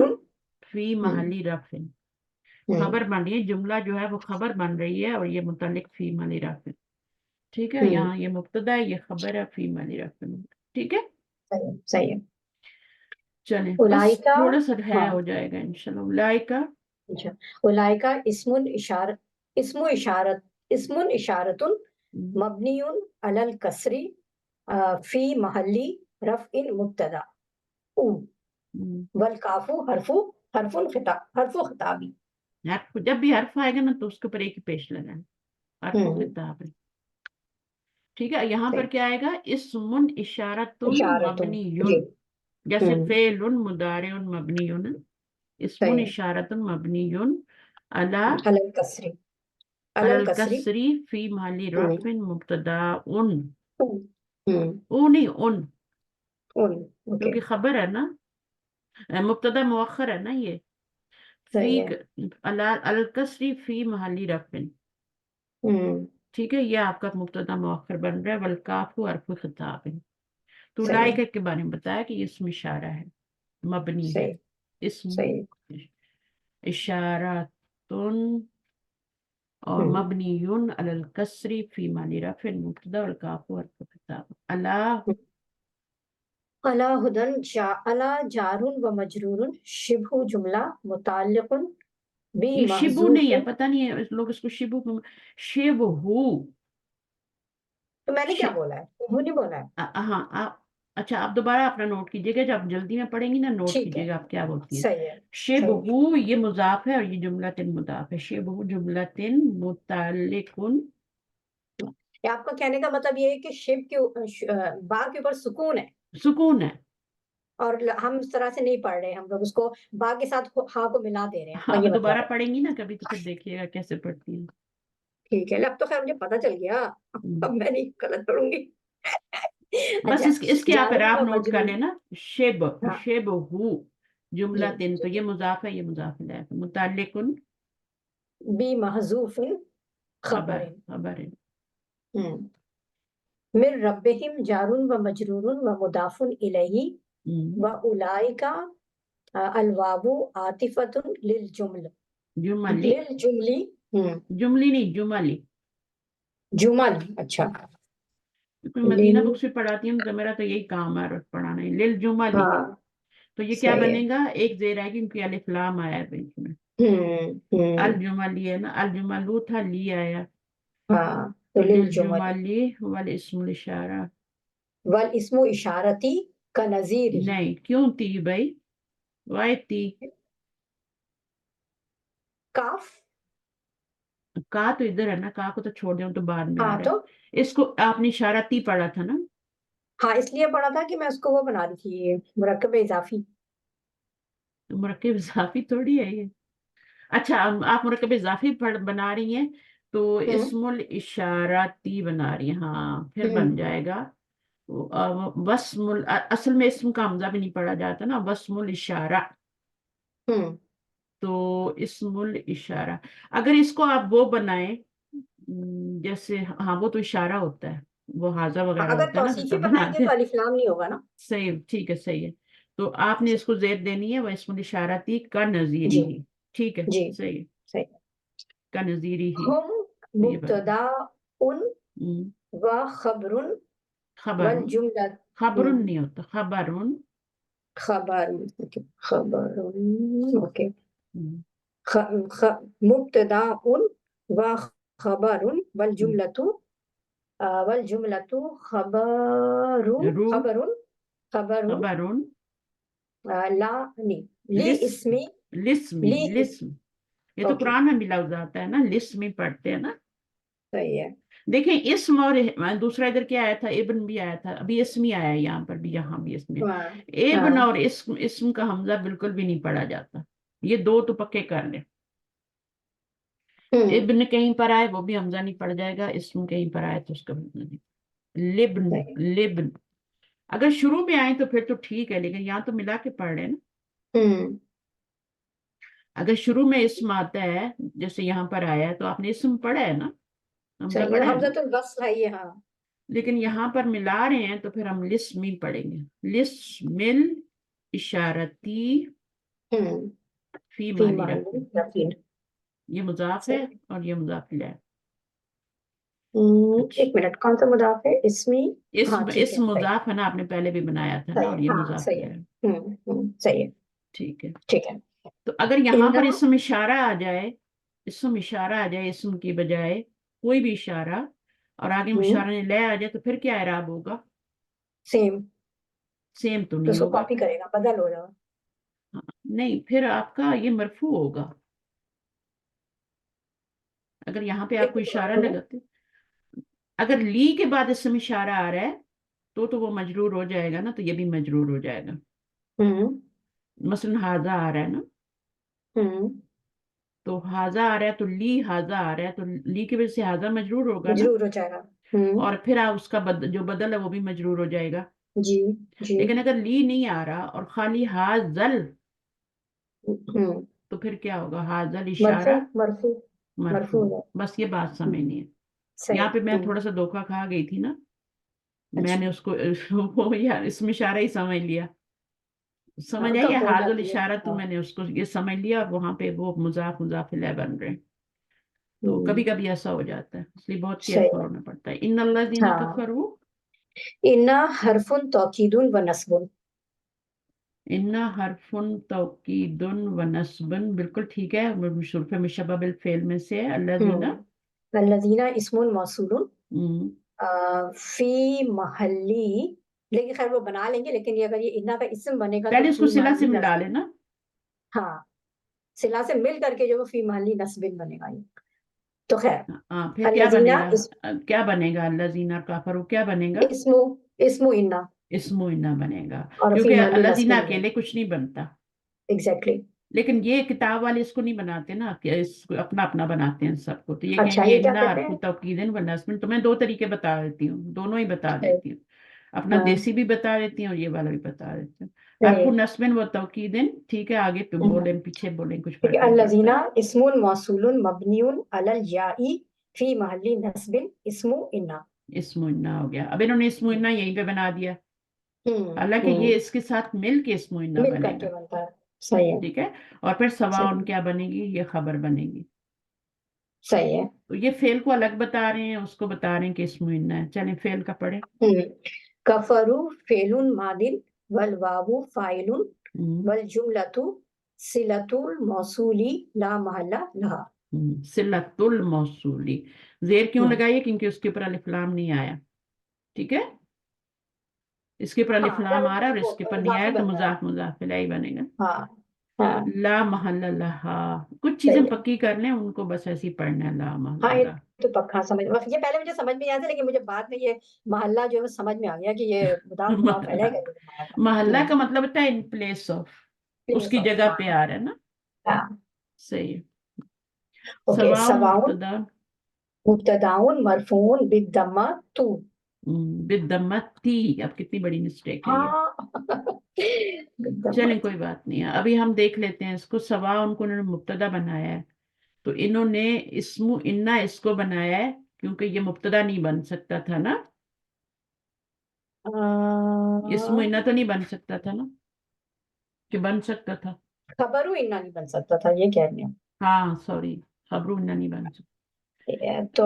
فی محلی رفع، خبر بن رہی ہے، جملہ جو ہے وہ خبر بن رہی ہے اور یہ متعلق فی محلی رفع. ٹھیک ہے، یہاں یہ مبتدا ہے، یہ خبر ہے، فی محلی رفع. ٹھیک ہے، صحیح ہے. چلیں بس اولائکا. تھوڑا سا ہے، ہاں ہو جائے گا انشاءاللہ. اولائکا. اچھا. اولائکا اسم اشارت مبنی علی الکسر فی محل رفع مبتدا والکاف حرف خطابی. جب بھی حرف آئے گا نا تو اس کے اوپر ایک ہی پیش لگائیں، حرف و خطاب ہے. ٹھیک ہے، یہاں پر کیا آئے گا؟ اسم اشارت اشارت مبنی، جی. جیسے فعل مضارع مبنی، اسم صحیح ہے. اشارت مبنی علی علی الکسر الکسر فی محل رفع مبتدا ان، ان او نہیں ان، اوکے کیونکہ خبر ہے نا، مبتدا مؤخر ہے نا یہ. فی صحیح ہے. الکسر فی محل رفع. ٹھیک ہے، یہ آپ کا مبتدا مؤخر بن رہا ہے. والکاف حرف خطاب ہے. تو صحیح ہے. اولئک کے بارے میں بتایا کہ یہ اسم اشارہ ہے، مبنی ہے. صحیح اسم صحیح. اشارۃ اور مبنی علی الکسر فی محل رفع مبتدا والکاف حرف خطاب. اللہ علی ہدن علی جار و مجرور شبہ جملہ متعلق بھی یہ شبو محذوف. نہیں ہے، پتہ نہیں ہے لوگ اس کو شبو شبہ. تو میں نے کیا بولا ہے؟ شبہ نہیں بولا ہے. ہاں اچھا، آپ دوبارہ اپنا نوٹ کیجیے گا، جب جلدی میں پڑھیں گی نا نوٹ ٹھیک ہے. کیجیے گا آپ کیا بولتی ہیں. صحیح ہے. صحیح. شبہ یہ مضاف ہے اور یہ جملہ مضاف ہے. شبہ جملہ متعلق. آپ کا کہنے کا مطلب یہ ہے کہ شب کے با کے اوپر سکون ہے سکون ہے. اور ہم اس طرح سے نہیں پڑھ رہے، ہم لوگ اس کو با کے ساتھ ہاں کو ملا دے رہے ہیں. ہاں، یہ اب دوبارہ مطلب ہے. پڑھیں گی نا کبھی تو پھر دیکھیے گا کیسے پڑھتی ہیں. ٹھیک ہے. اب تو خیر مجھے پتا چل گیا، اب میں نہیں غلط پڑھوں گی. بس اچھا. اس کے آپ جار اعراب و نوٹ کر مجرور. لینا. شب ہاں شبہ جملہ تو ٹھیک یہ ہے. مضاف ہے، یہ مضاف ہے، متعلق بی محذوف خبر. خبر ہے. من ربہم جار و مجرور و مضاف الیہ و اولئک الواو عاطفۃ للجمل جملی للجملی. جملی نہیں، جملی. جمل. اچھا. کوئی مدینہ بکس بھی پڑھاتی ہوں تو میرا تو یہی کام ہے پڑھانا ہے. للجملی. ہاں تو یہ کیا صحیح ہے. بنے گا؟ ایک زیر آئے گی کیونکہ الف لام آیا ہے بیچ میں. الجملی ہے نا، الجملو تھا، لی آیا ہاں تو تو للجمل للجملی والاسم الاشارہ. والاسم اشارتی کا نظیر ہی. نہیں، کیوں تھی بھائی؟ وائی تھی کاف. کا تو ادھر ہے نا، کا کو تو چھوڑ دیں تو بعد میں آ ہاں رہا تو ہے. اس کو آپ نے اشارہ تی پڑھا تھا نا. ہاں اس لیے پڑھا تھا کہ میں اس کو وہ بنا رہی تھی مرکب اضافی. مرکب اضافی تھوڑی ہے یہ. अच्छा, आप मुरक्कब इजाफी बना रही हैं तो इस्मुल इशारती बना रही हैं, हाँ फिर बन जाएगा। वस्मुल, असल में इस्म का हमजा भी नहीं पढ़ा जाता ना, वस्मुल इशारा, तो इस्मुल इशारा। अगर इसको आप वो बनाएं, जैसे हाँ वो तो इशारा होता है, वो हाजा वगैरह अगर होता है ना, फिर तौसीफी तब बनाएंगे बनाते तो हैं। अलिफ लाम नहीं होगा ना। सही, ठीक है, सही है। तो आपने इसको जेर देनी है, वह इस्मुल इशारती का नजीरी जी ही, ठीक है, जी सही है, सही। का नजीरी ही। हम तो ये बन, मुब्तदा उन व खबरुन वल खबरुन, जुमला। खबरुन नहीं होता, खबरुन। खबर, खबरुन, ओके। हम्म, मुब्तदा उन व खबरुन हम्म, वल जुमलतु खबरुन रू, खबरुन खबरुन खबरुन, ला नहीं ली लिस्म, इसमी लिस्मी, ली लिस्म, ये तो ओके कुरान में भी लफ्ज आता है ना, लिस्म ही पढ़ते हैं ना। सही है। देखें इस्म और दूसरा इधर क्या आया था, इब्न भी आया था, अभी इस्म ही आया है, यहाँ पर भी, यहाँ भी इस्म है। हाँ इब्न हाँ और इस्म, इस्म का हमजा बिल्कुल भी नहीं पढ़ा जाता, ये दो तो पक्के कर ले। हम्म इब्न कहीं पर आए वो भी हमजा नहीं पड़ जाएगा, इस्म कहीं पर आए तो उसका हमजा नहीं। लिब्न, सही लिब्न, अगर शुरू में आए तो फिर तो ठीक है, लेकिन यहाँ तो मिला के पढ़ रहे हैं ना। हम्म अगर शुरू में इस्म आता है, जैसे यहाँ पर आया है, तो आपने इस्म पढ़ा है ना, हमजा सही है। पढ़ा है हमजा ना। तो बस है ये, हाँ। लेकिन यहाँ पर मिला रहे हैं तो फिर हम लिस्मिल पढ़ेंगे, लिस्मिल इशारती हम्म फी फी माली माली रखी, रफीन। ये मुजाफ है सही। और ये मुजाफ इलैह है। एक अच्छा, मिनट, कौन सा मुदाफ है इसमें? हाँ ठीक इस है सही। मुजाफ है ना, आपने पहले भी बनाया था ना, सही और है, ये हाँ मुजाफ सही है। इलैह है। सही है। ठीक है। ठीक है। तो अगर यहाँ इन्ना पर इसम इशारा आ जाए, इसम इशारा आ जाए, इसम की बजाय कोई भी इशारा, और आगे मुशारा ने ले आ जाए, तो फिर क्या इराब होगा? सेम। सेम तो तो नहीं उसको होगा। कॉपी करेगा, बदल हो जाएगा। हाँ, नहीं, फिर आपका ये मरफू होगा, अगर यहाँ पे एक आपको इशारा मिनट। लगाते। अगर ली के बाद इसम इशारा आ रहा है तो वो मजरूर हो जाएगा ना, तो ये भी मजरूर हो जाएगा। हम्म मसलन हाजा आ रहा है ना, हम्म तो हाजा आ रहा है, तो ली हाजा आ रहा है, तो ली की वजह से हाजा मजरूर होगा ना। जरूर हो जाएगा। हम्म और फिर आप उसका जो बदल है वो भी मजरूर हो जाएगा। जी जी। लेकिन अगर ली नहीं आ रहा और खाली हाजल, हम्म तो फिर क्या होगा? हाजल मरफू इशारा मरफू मरफू मरफू। हो जाएगा। बस ये बात समझनी है। सही। यहाँ पे मैं थोड़ा सा धोखा खा गई थी ना, अच्छा। मैंने उसको वो यार इसमें इशारा ही समझ लिया, समझ हाँ, आई कब है, हो हाजुल जाती है, इशारा, तो हाँ। मैंने उसको ये समझ लिया, और वहां पे वो मुजाफ मुजाफ इलैह बन रहे हैं। तो कभी हम्म कभी ऐसा हो जाता है, इसलिए बहुत सही केयरफुल है। होना पड़ता है। इन अल्लाज़ीना हाँ। कफरू, इन्ना हरफुन तौकीदुन व नस्बुन। इन्ना हरफुन तौकीदुन व नस्बन, बिल्कुल ठीक है, शुरफ मुशब्बह बिल फेल में से है अल्लाज़ीना। अल्लज़ीना इस्मुन मौसूलुन हम्म, फी महल्ली। लेकिन खैर वो बना लेंगे, लेकिन ये अगर ये इन्ना का इसम बनेगा तो पहले उसको फी सिला से महल्ली मिला नस्ब। लेना। हाँ, सिला से मिल करके जो वो फी महल्ली नस्बिन बनेगा ये। तो खैर, हाँ, फिर क्या अल्लज़ीना बनेगा? क्या बनेगा? अल्लाज़ीना कफरू क्या बनेगा? इस्मु इस्मु इन्ना इस्मो इन्ना बनेगा, और फी क्योंकि महल्ली अल्लाज़ीना नस्बिन बनेगा। अकेले कुछ नहीं बनता। एग्जैक्टली। लेकिन ये किताब वाले इसको नहीं बनाते ना, कि इसको अपना अपना बनाते हैं सबको, तो ये अच्छा, कहेंगे ये क्या इन्ना कहते हरफु हैं? तौकीदन व नस्बन। तो मैं दो तरीके बता देती हूँ, दोनों ही बता सही। देती हूँ, अपना हाँ देसी भी बता देती हूँ और ये वाला भी बता देती हूँ। हरफु सही। नस्बन व तौकीदन, ठीक है, आगे पे बोले पीछे बोले कुछ ठीक फर्क है। नहीं पड़ता। अल्लज़ीना इस्मुन मौसूलुन मबनियुन अलल याई फी महल्ली नस्बिन इस्मु इन्ना। इस्मो इन्ना हो गया, अब इन्होंने इस्मो इन्ना यहीं पे बना दिया, हालांकि ये हम्म इसके साथ मिल के इस्मो इन्ना मिल बनेगा। करके बनता है। सही है। ठीक है, और फिर सवाउन सही क्या बनेगी? ये खबर बनेगी। सही है। तो ये फेल को अलग बता रहे हैं, उसको बता रहे हैं कि इसमें इन्ना है। चलें फेल का पढ़े। हम्म कफरू फेलुन मादिन वल वावु फाइलुन हम्म, वल जुमलतु सिलतुल मौसूली ला महल्ला लहा। सिलतुल मौसूली, जेर क्यों हम्म लगाइए? क्योंकि उसके ऊपर अलिफ लाम नहीं आया। ठीक है, इसके ऊपर अलिफ हाँ, लाम आ जब रहा है और वो इसके ऊपर नहीं आया, इजाफी तो बनता है। मुजाफ मुजाफ इलैहि बनेगा। हाँ हाँ ला महल्ला लहा, कुछ सही चीजें है। पक्की कर लें, उनको बस ऐसे ही पढ़ना है, ला हाँ, महल्ला ये लहा। तो पक्का समझ, ये पहले मुझे समझ में नहीं आया था, लेकिन मुझे बाद में ये मोहल्ला जो है वो समझ में आ गया कि ये मुदाफ मुदाफ महल्ला, अलग है जो बनाया था। महल्ला का मतलब होता है इन प्लेस ऑफ, प्लेस उसकी ऑफ, जगह हाँ पे आ रहा है ना। हाँ सही है। اوکے، سواء سواؤن مبتدا مبتداؤن مرفوعن بالضمہ تو. بالضمتی. اب کتنی بڑی مسٹیک ہے یہ. ہاں بالضمہ. چلیں کوئی بات نہیں ہے، ابھی ہم دیکھ لیتے ہیں اس کو. سواء ان کو انہوں نے مبتدا بنایا ہے، تو انہوں نے اسم انا اس کو بنایا ہے کیونکہ یہ مبتدا نہیں بن سکتا تھا نا. اسم انا تو نہیں بن سکتا تھا نا، کہ بن سکتا تھا. خبرو انا نہیں بن سکتا تھا، یہ کہہ رہی ہوں. ہاں سوری، خبر انا نہیں بن سکتا. تو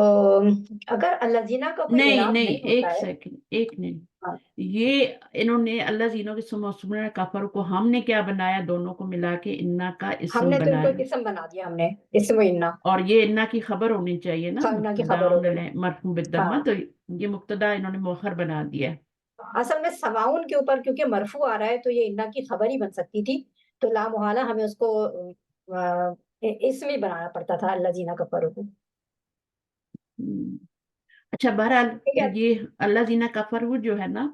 اگر الذین کا کوئی نہیں اعراب نہیں، نہیں ہوتا ایک ہے. سیکنڈ، ایک منٹ. ہاں، یہ انہوں نے اللہ زینوں کے موصول کفر کو ہم نے کیا بنایا؟ دونوں کو ملا کے انا کا ہم اسم نے تو ان کو بنایا. ایک اسم بنا دیا، ہم نے اسم انا. اور یہ انا کی خبر ہونی چاہیے نا، خانہ کی مبتدا خبر ہو گئی. مرفوع بالضمہ. ہاں، تو یہ مبتدا انہوں نے مؤخر بنا دیا ہے. اصل میں سواؤن کے اوپر کیونکہ مرفوع آ رہا ہے تو یہ انا کی خبر ہی بن سکتی تھی، تو لا محالہ ہمیں اس کو اسم ہی بنانا پڑتا تھا الذین کفروا کو. ہم، اچھا بہرحال ٹھیک ہے. یہ اللہ زینہ کفر جو ہے نا،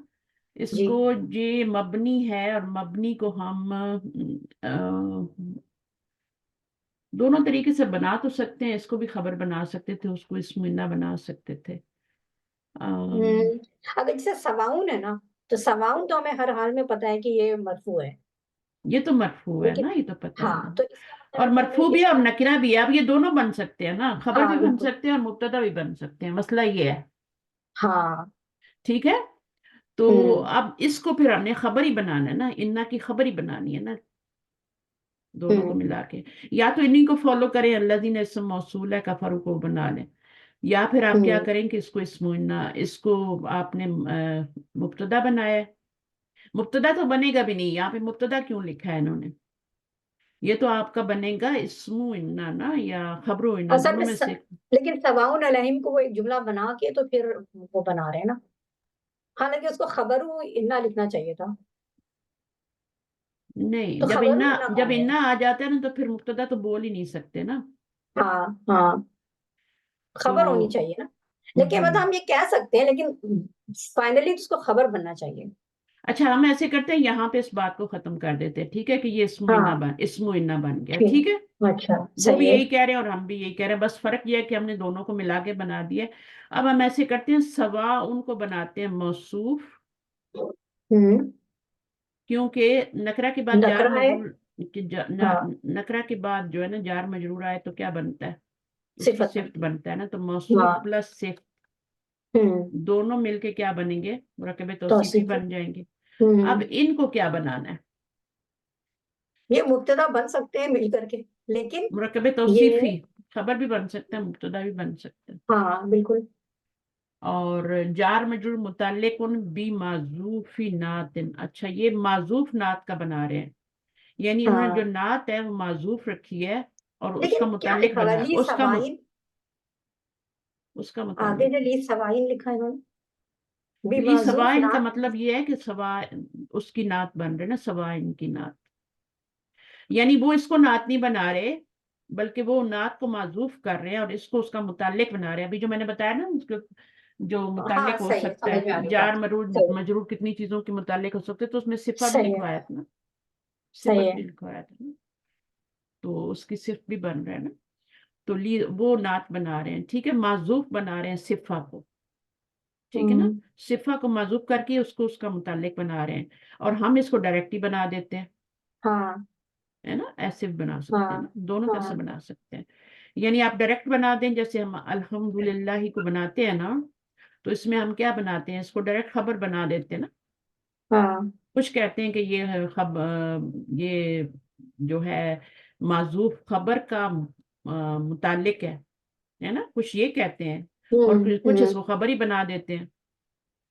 اس جی، کو یہ مبنی ہے، اور مبنی کو ہم دونوں طریقے سے بنا تو سکتے ہیں. اس کو بھی خبر بنا سکتے تھے، اس کو اسم انا بنا سکتے تھے. اگر جیسے سواؤن ہے نا، تو سواؤن تو ہمیں ہر حال میں پتا ہے کہ یہ مرفوع ہے. یہ تو مرفوع ہے لیکن نا، یہ تو پتہ ہے. ہاں، تو اس کا مطلب اور ہے کہ ہمیں مرفوع بھی اس ہے اور کا. نکرہ بھی ہے. اب یہ دونوں بن سکتے ہیں نا، خبر ہاں بھی بن بالکل. سکتے ہیں اور مبتدا بھی بن سکتے ہیں. مسئلہ یہ ہے. ہاں. ٹھیک ہے. تو ہوں اب اس کو پھر ہم نے خبر ہی بنانا ہے نا، انا کی خبر ہی بنانی ہے نا، دونوں کو ہوں ملا کے. یا تو انہیں کو فالو کریں، الذین اسم موصول ہے، کفر کو بنا لیں. یا پھر آپ کیا ہوں کریں کہ اس کو اسم انا، اس کو آپ نے مبتدا بنایا ہے. مبتدا تو بنے گا بھی نہیں، یہاں پہ مبتدا کیوں لکھا ہے انہوں نے؟ یہ تو آپ کا بنے گا اسم انا نا، یا خبر انا، اصل دونوں میں میں سے. لیکن سواؤن علیہم کو وہ ایک جملہ بنا کے تو پھر وہ بنا رہے ہیں نا، حالانکہ اس کو خبر انا لکھنا چاہیے تھا. تو نہیں، جب خبر انا انا جب کون ہے؟ انا آ جاتا ہے نا تو پھر مبتدا تو بول ہی نہیں سکتے نا. ہاں ہاں، تو خبر ہونی چاہیے نا. لیکن ہم مطلب ہم یہ کہہ سکتے ہیں، لیکن فائنلی اس کو خبر بننا چاہیے. اچھا ہم ایسے کرتے ہیں، یہاں پہ اس بات کو ختم کر دیتے ہیں. ٹھیک ہے کہ یہ ہاں اسم انا بن گیا. ٹھیک. ٹھیک ہے. اچھا وہ بھی صحیح ہے. یہی کہہ رہے ہیں اور ہم بھی یہی کہہ رہے ہیں، بس فرق یہ ہے کہ ہم نے دونوں کو ملا کے بنا دیا ہے. اب ہم ایسے کرتے ہیں، سوا ان کو بناتے ہیں موصوف، ہوں. کیونکہ نکرہ کے بعد جار نکرہ ہے. مجرور ہاں، نکرہ کے بعد جو ہے نا جار مجرور آئے تو کیا بنتا ہے؟ اس کی صفت صفت بنتی بنتا ہے نا. تو ہے. ہاں. موصوف پلس صفت ہوں. دونوں مل کے کیا بنیں گے؟ مرکب توصیفی توصیفی. بن جائیں گے. ہوں. اب ان کو کیا بنانا ہے؟ یہ مبتدا بن سکتے ہیں مل کر کے، لیکن مرکب یہ. توصیفی خبر بھی بن سکتا ہے، مبتدا بھی بن سکتا ہے. ہاں بالکل. اور جار مجرور متعلق بی معذوف نعت. اچھا یہ معذوف نعت کا بنا رہے ہیں، یعنی انہوں نے ہاں جو نعت ہے وہ معذوف رکھی ہے اور اس کا لیکن کیا متعلق لکھا ہوا بنا ہے؟ لی سوائن. اس کا آگے متعلق. جو لی سوائن لکھا ہے انہوں نے، بھی لی معذوف سوائن کا نعت. مطلب یہ ہے کہ سوا اس کی نعت بن رہے نا، سوائن کی نعت. یعنی وہ اس کو نعت نہیں بنا رہے بلکہ وہ نعت کو معذوف کر رہے ہیں اور اس کو اس کا متعلق بنا رہے ہیں. ابھی جو میں نے بتایا نا، اس کو جو ہاں متعلق ہو صحیح ہے، سکتا سمجھ میں آ ہے، گئی جار بات. مجرور صحیح مجرور کتنی چیزوں کے متعلق ہو سکتے، تو اس میں صفہ بھی صحیح ہے. لکھوایا تھا نا، صحیح صفت ہے. بھی لکھوایا تھا نا. تو اس کی صفت بھی بن رہا ہے نا. تو وہ نعت بنا رہے ہیں. ٹھیک ہے، معذوف بنا رہے ہیں صفہ کو. ٹھیک ہے نا، ہوں. صفہ کو معذوف کر کے اس کو اس کا متعلق بنا رہے ہیں. اور ہم اس کو ڈائریکٹ ہی بنا دیتے ہیں، ہاں ہے نا. ایسے بھی بنا سکتے ہاں ہیں نا، دونوں طرح ہاں سے بنا سکتے ہیں. یعنی آپ ڈائریکٹ بنا دیں، جیسے ہم الحمدللہ کو بناتے ہیں نا، تو اس میں ہم کیا بناتے ہیں؟ اس کو ڈائریکٹ خبر بنا دیتے ہیں نا. ہاں. کچھ کہتے ہیں کہ یہ جو ہے معذوف خبر کا متعلق ہے نا، کچھ یہ کہتے ہیں. اور ہوں کچھ اس ہوں کو خبر ہی بنا دیتے ہیں.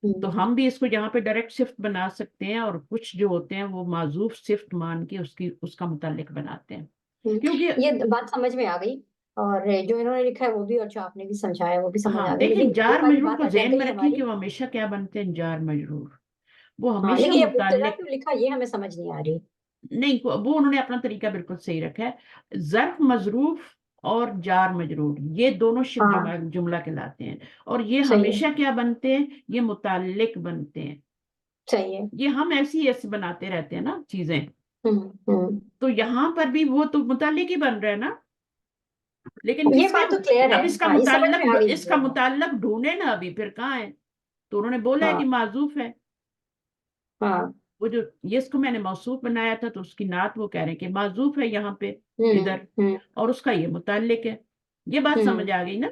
تو ہوں. ہم بھی اس کو یہاں پہ ڈائریکٹ صفت بنا سکتے ہیں، اور کچھ جو ہوتے ہیں وہ معذوف صفت مان کے اس کا متعلق بناتے ہیں. کیونکہ یہ بات سمجھ میں آ گئی، اور جو انہوں نے لکھا ہے وہ بھی، اور جو آپ نے بھی سمجھایا وہ بھی سمجھ ہاں آ گئی، دیکھیں، لیکن یہ جار والی مجرور بات کو اٹک ذہن میں گئی رکھیں ہماری. کہ وہ ہمیشہ کیا بنتے ہیں؟ جار مجرور. وہ ہاں ہمیشہ لیکن یہ مبتدا متعلق. کیوں لکھا یہ ہمیں سمجھ نہیں آ رہی. نہیں، وہ انہوں نے اپنا طریقہ بالکل صحیح رکھا ہے. ظرف مظروف اور جار مجرور یہ دونوں شبہ ہاں جملہ کہلاتے ہیں، اور یہ صحیح ہے. ہمیشہ کیا بنتے ہیں؟ یہ متعلق بنتے ہیں. صحیح ہے. یہ ہم ایسے بناتے رہتے ہیں نا چیزیں. ہوں ہوں. تو یہاں پر بھی وہ تو متعلق ہی بن رہا ہے نا. लेकिन ये किसने, बात तो क्लियर अब है, हाँ ये समझ में आ गई इसका मुझे। मुताल्लक ढूंढे ना, अभी फिर कहाँ है? तो उन्होंने बोला है हाँ कि माजूफ है। हाँ। वो जो ये इसको मैंने मौसूफ बनाया था, तो उसकी नात वो कह रहे हैं कि माजूफ है यहाँ पे, इधर, हम्म। और उसका ये मुताल्लिक है। ये बात समझ हम्म। आ गई ना?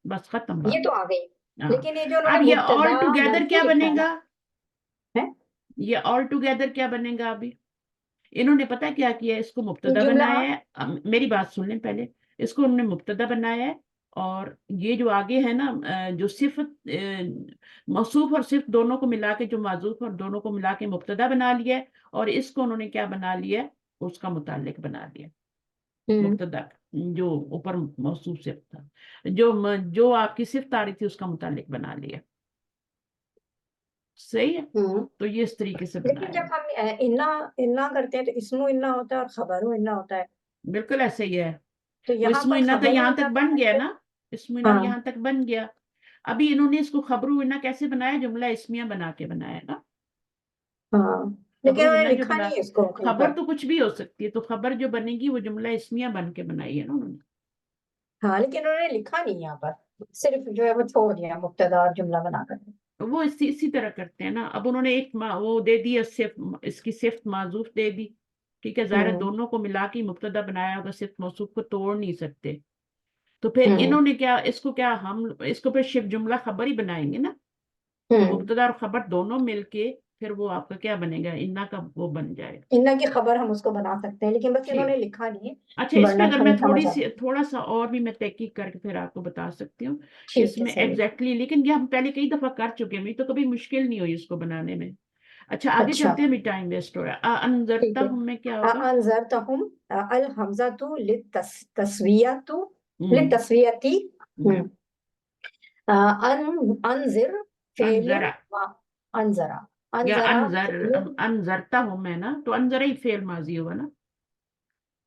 बस खत्म ये बात। तो आ गई। हाँ। लेकिन ये जो उन्होंने अब ये ऑल मुब्तदा टुगेदर मरफू क्या लिखा है ना, बनेगा? है ये ऑल टुगेदर क्या बनेगा अभी? इन्होंने पता है क्या किया है? इसको मुब्तदा जुमला। बनाया है। मेरी बात सुन लें पहले। इसको उन्होंने मुब्तदा बनाया है, और ये जो आगे है ना, जो सिर्फ मौसूफ और सिर्फ दोनों को मिला के, जो माजूफ और दोनों को मिला के मुब्तदा बना लिया है, और इसको उन्होंने क्या बना लिया है? उसका मुताल्लिक बना दिया। हम्म। मुब्तदा जो ऊपर मौसूफ सिर्फ था, जो आपकी सिर्फ आ रही थी, उसका मुताल्लिक बना लिया। सही है। हम्म। तो ये इस तरीके से लेकिन बनाया जब है। हम इन्ना इन्ना करते हैं तो इसमो इन्ना होता है और खबरो इन्ना होता है। बिल्कुल ऐसे ही है। तो तो यहाँ इसमें पर इन्ना तो खबरो यहाँ तक इन्ना का बन गया मतलब। ना। इसमें इन्ना हाँ यहाँ तक बन गया। अभी इन्होंने इसको खबरू इन्ना कैसे बनाया? जुमला इस्मिया बना के बनाया ना। हाँ। लेकिन खबरू उन्होंने इन्ना जो लिखा बना, नहीं है इसको कहीं खबर पर। तो कुछ भी हो सकती है, तो खबर जो बनेगी वो जुमला इस्मिया बन के बनाई है ना उन्होंने। हाँ लेकिन उन्होंने लिखा नहीं यहाँ पर, सिर्फ जो है वो छोड़ दिया मुब्तदा और जुमला बनाकर। तो वो इसी तरह करते हैं ना। अब उन्होंने वो दे दी है, सिर्फ इसकी सिर्फ माजूफ दे दी। ठीक है, ज़ाहिर है हम्म। दोनों को मिला के मुब्तदा बनाया होगा, सिर्फ मौसूफ को तोड़ नहीं सकते। तो फिर हम्म। इन्होंने क्या, इसको क्या, हम इसको फिर शिफ जुमला खबर ही बनाएंगे ना। हम्म। मुब्तदा और खबर दोनों मिलके फिर वो आपका क्या बनेगा? इन्ना का वो बन जाएगा। इन्ना की खबर हम उसको बना सकते हैं, लेकिन बस ठीक। इन्होंने लिखा नहीं अच्छा, है, इस पे वरना अगर मैं हमें समझ आता। थोड़ा सा और भी मैं तहकीक करके फिर आपको बता सकती हूँ कि ठीक है इसमें सही है। लेकिन ये हम पहले कई दफा कर चुके हैं, मेरी तो कभी मुश्किल नहीं हुई इसको बनाने में। अच्छा, आगे अच्छा चलते हैं, अभी टाइम वेस्ट हो रहा है। ठीक अनजरता है। हूं मैं, क्या होगा? अनज़रतहुम अल हमज़तु लितस्वियतु हम्म। लितस्वियती। हम्म। हम्म। अनज़िर फेलुन अनजरा, व अनज़रा। या अनज़रा फेलुन। अनजरता हूं मैं ना, तो अनजरा ही फेल माजी होगा ना।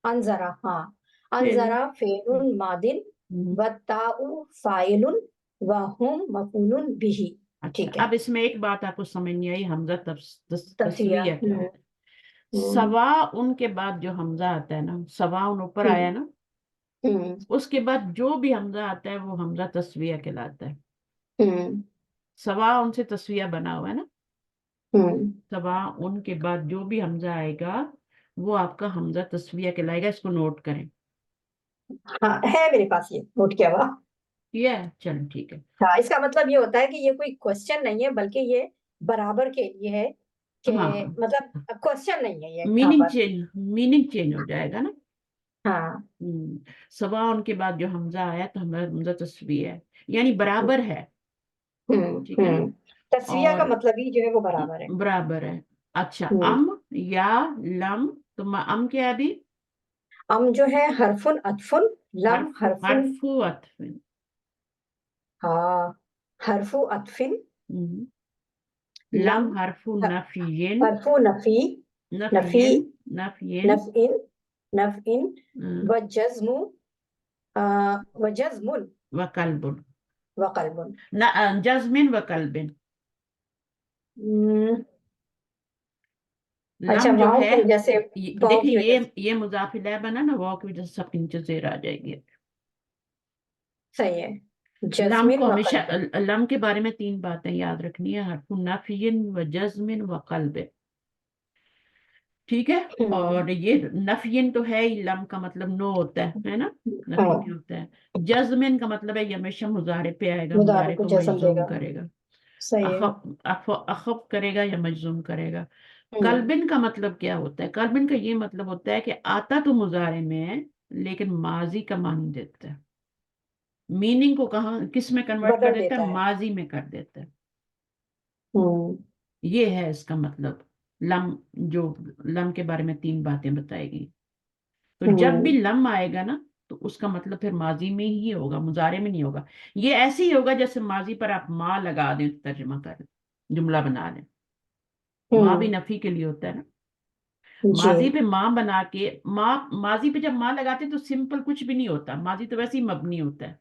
अनज़रा हाँ। फेल। अनज़रा फेलुन मादिन हम्म। व ताउ फाइलुन व हुम मफूलुन बिही। अच्छा, ठीक है। अब इसमें एक बात आपको समझ नहीं आई, हमजा तस्विया। तस्वीर क्या होता है? हम्म। सवा उन के बाद जो हमजा आता है ना, सवा उन ऊपर हम्म। आया ना, हम्म। उसके बाद जो भी हमजा आता है वो हमजा तस्वीर कहलाता है। हम्म। सवा उनसे तस्वीर बना हुआ है ना। हम्म। सवा उन के बाद जो भी हमजा आएगा वो आपका हमजा तस्वीर कहलाएगा। इसको नोट करें। हाँ है मेरे पास ये नोट किया हुआ। ये है, चलो ठीक है। हाँ इसका मतलब ये होता है कि ये कोई क्वेश्चन नहीं है, बल्कि ये बराबर के लिए है, कि हाँ, मतलब क्वेश्चन नहीं है ये यहाँ मीनिंग पर। चेंज, मीनिंग चेंज हो जाएगा ना। हाँ। सवा उनके बाद जो हमजा आया तो हमारा हमजा तस्वीर है, यानी बराबर है। ठीक है ना। हम्म। तस्वीया का और मतलब ही जो है वो बराबर है। बराबर है। अच्छा, हम्म। या लम, तो क्या है अभी? अम जो है हरफुन अतफुन, लम हरफुन। हरफू अतफिन। हाँ हरफु अतफिन। हम्म, लम लम हरफू नफियन। हरफु नफी। नफी। नफियन। नफियन। नफइन। नफइन। व जज्मु व जज्मुन व कल्बुन। व कल्बुन। जजमिन व कल्बिन। हम्म। अच्छा लम जो वाव है, की वजह से, वाव देखिए की वजह से ये मुजाफिला बना ना, वाव की वजह से सबके नीचे जेर आ जाएगी। सही है। लम जस्मिन को व हमेशा, कल्बिन। लम के बारे में तीन बातें याद रखनी है: हरफु नफियन व जज्मिन व कल्बिन। ठीक है। हम्म। और ये नफियन तो है ही, लम का मतलब नो होता है ना। नफी हाँ में होता है। जज्मिन का मतलब है ये हमेशा मुजारे पे आएगा, मुदारे मुजारे को को जस्म मजजूम देगा। करेगा। सही है। अखफ करेगा या मजजूम करेगा। हम्म। कल्बिन का मतलब क्या होता है? कल्बिन का ये मतलब होता है कि आता तो मुजारे में है, लेकिन माजी का मान देता है। मीनिंग को कहाँ किस में कन्वर्ट कर बदल देता देता है? है। माजी में कर देता है। हम्म। ये है इसका मतलब। लम, जो लम के बारे में तीन बातें बताएगी। तो जब भी हम्म। लम आएगा ना, तो उसका मतलब फिर माजी में ही होगा, मुजारे में नहीं होगा। ये ऐसे ही होगा जैसे माजी पर आप माँ लगा दें, तर्जमा कर जुमला बना लें। माँ भी हम्म। नफी के लिए होता है ना। जी। माजी पे माँ बना के, माजी पे जब माँ लगाते हैं तो सिंपल कुछ भी नहीं होता, माजी तो वैसे ही मबनी होता है।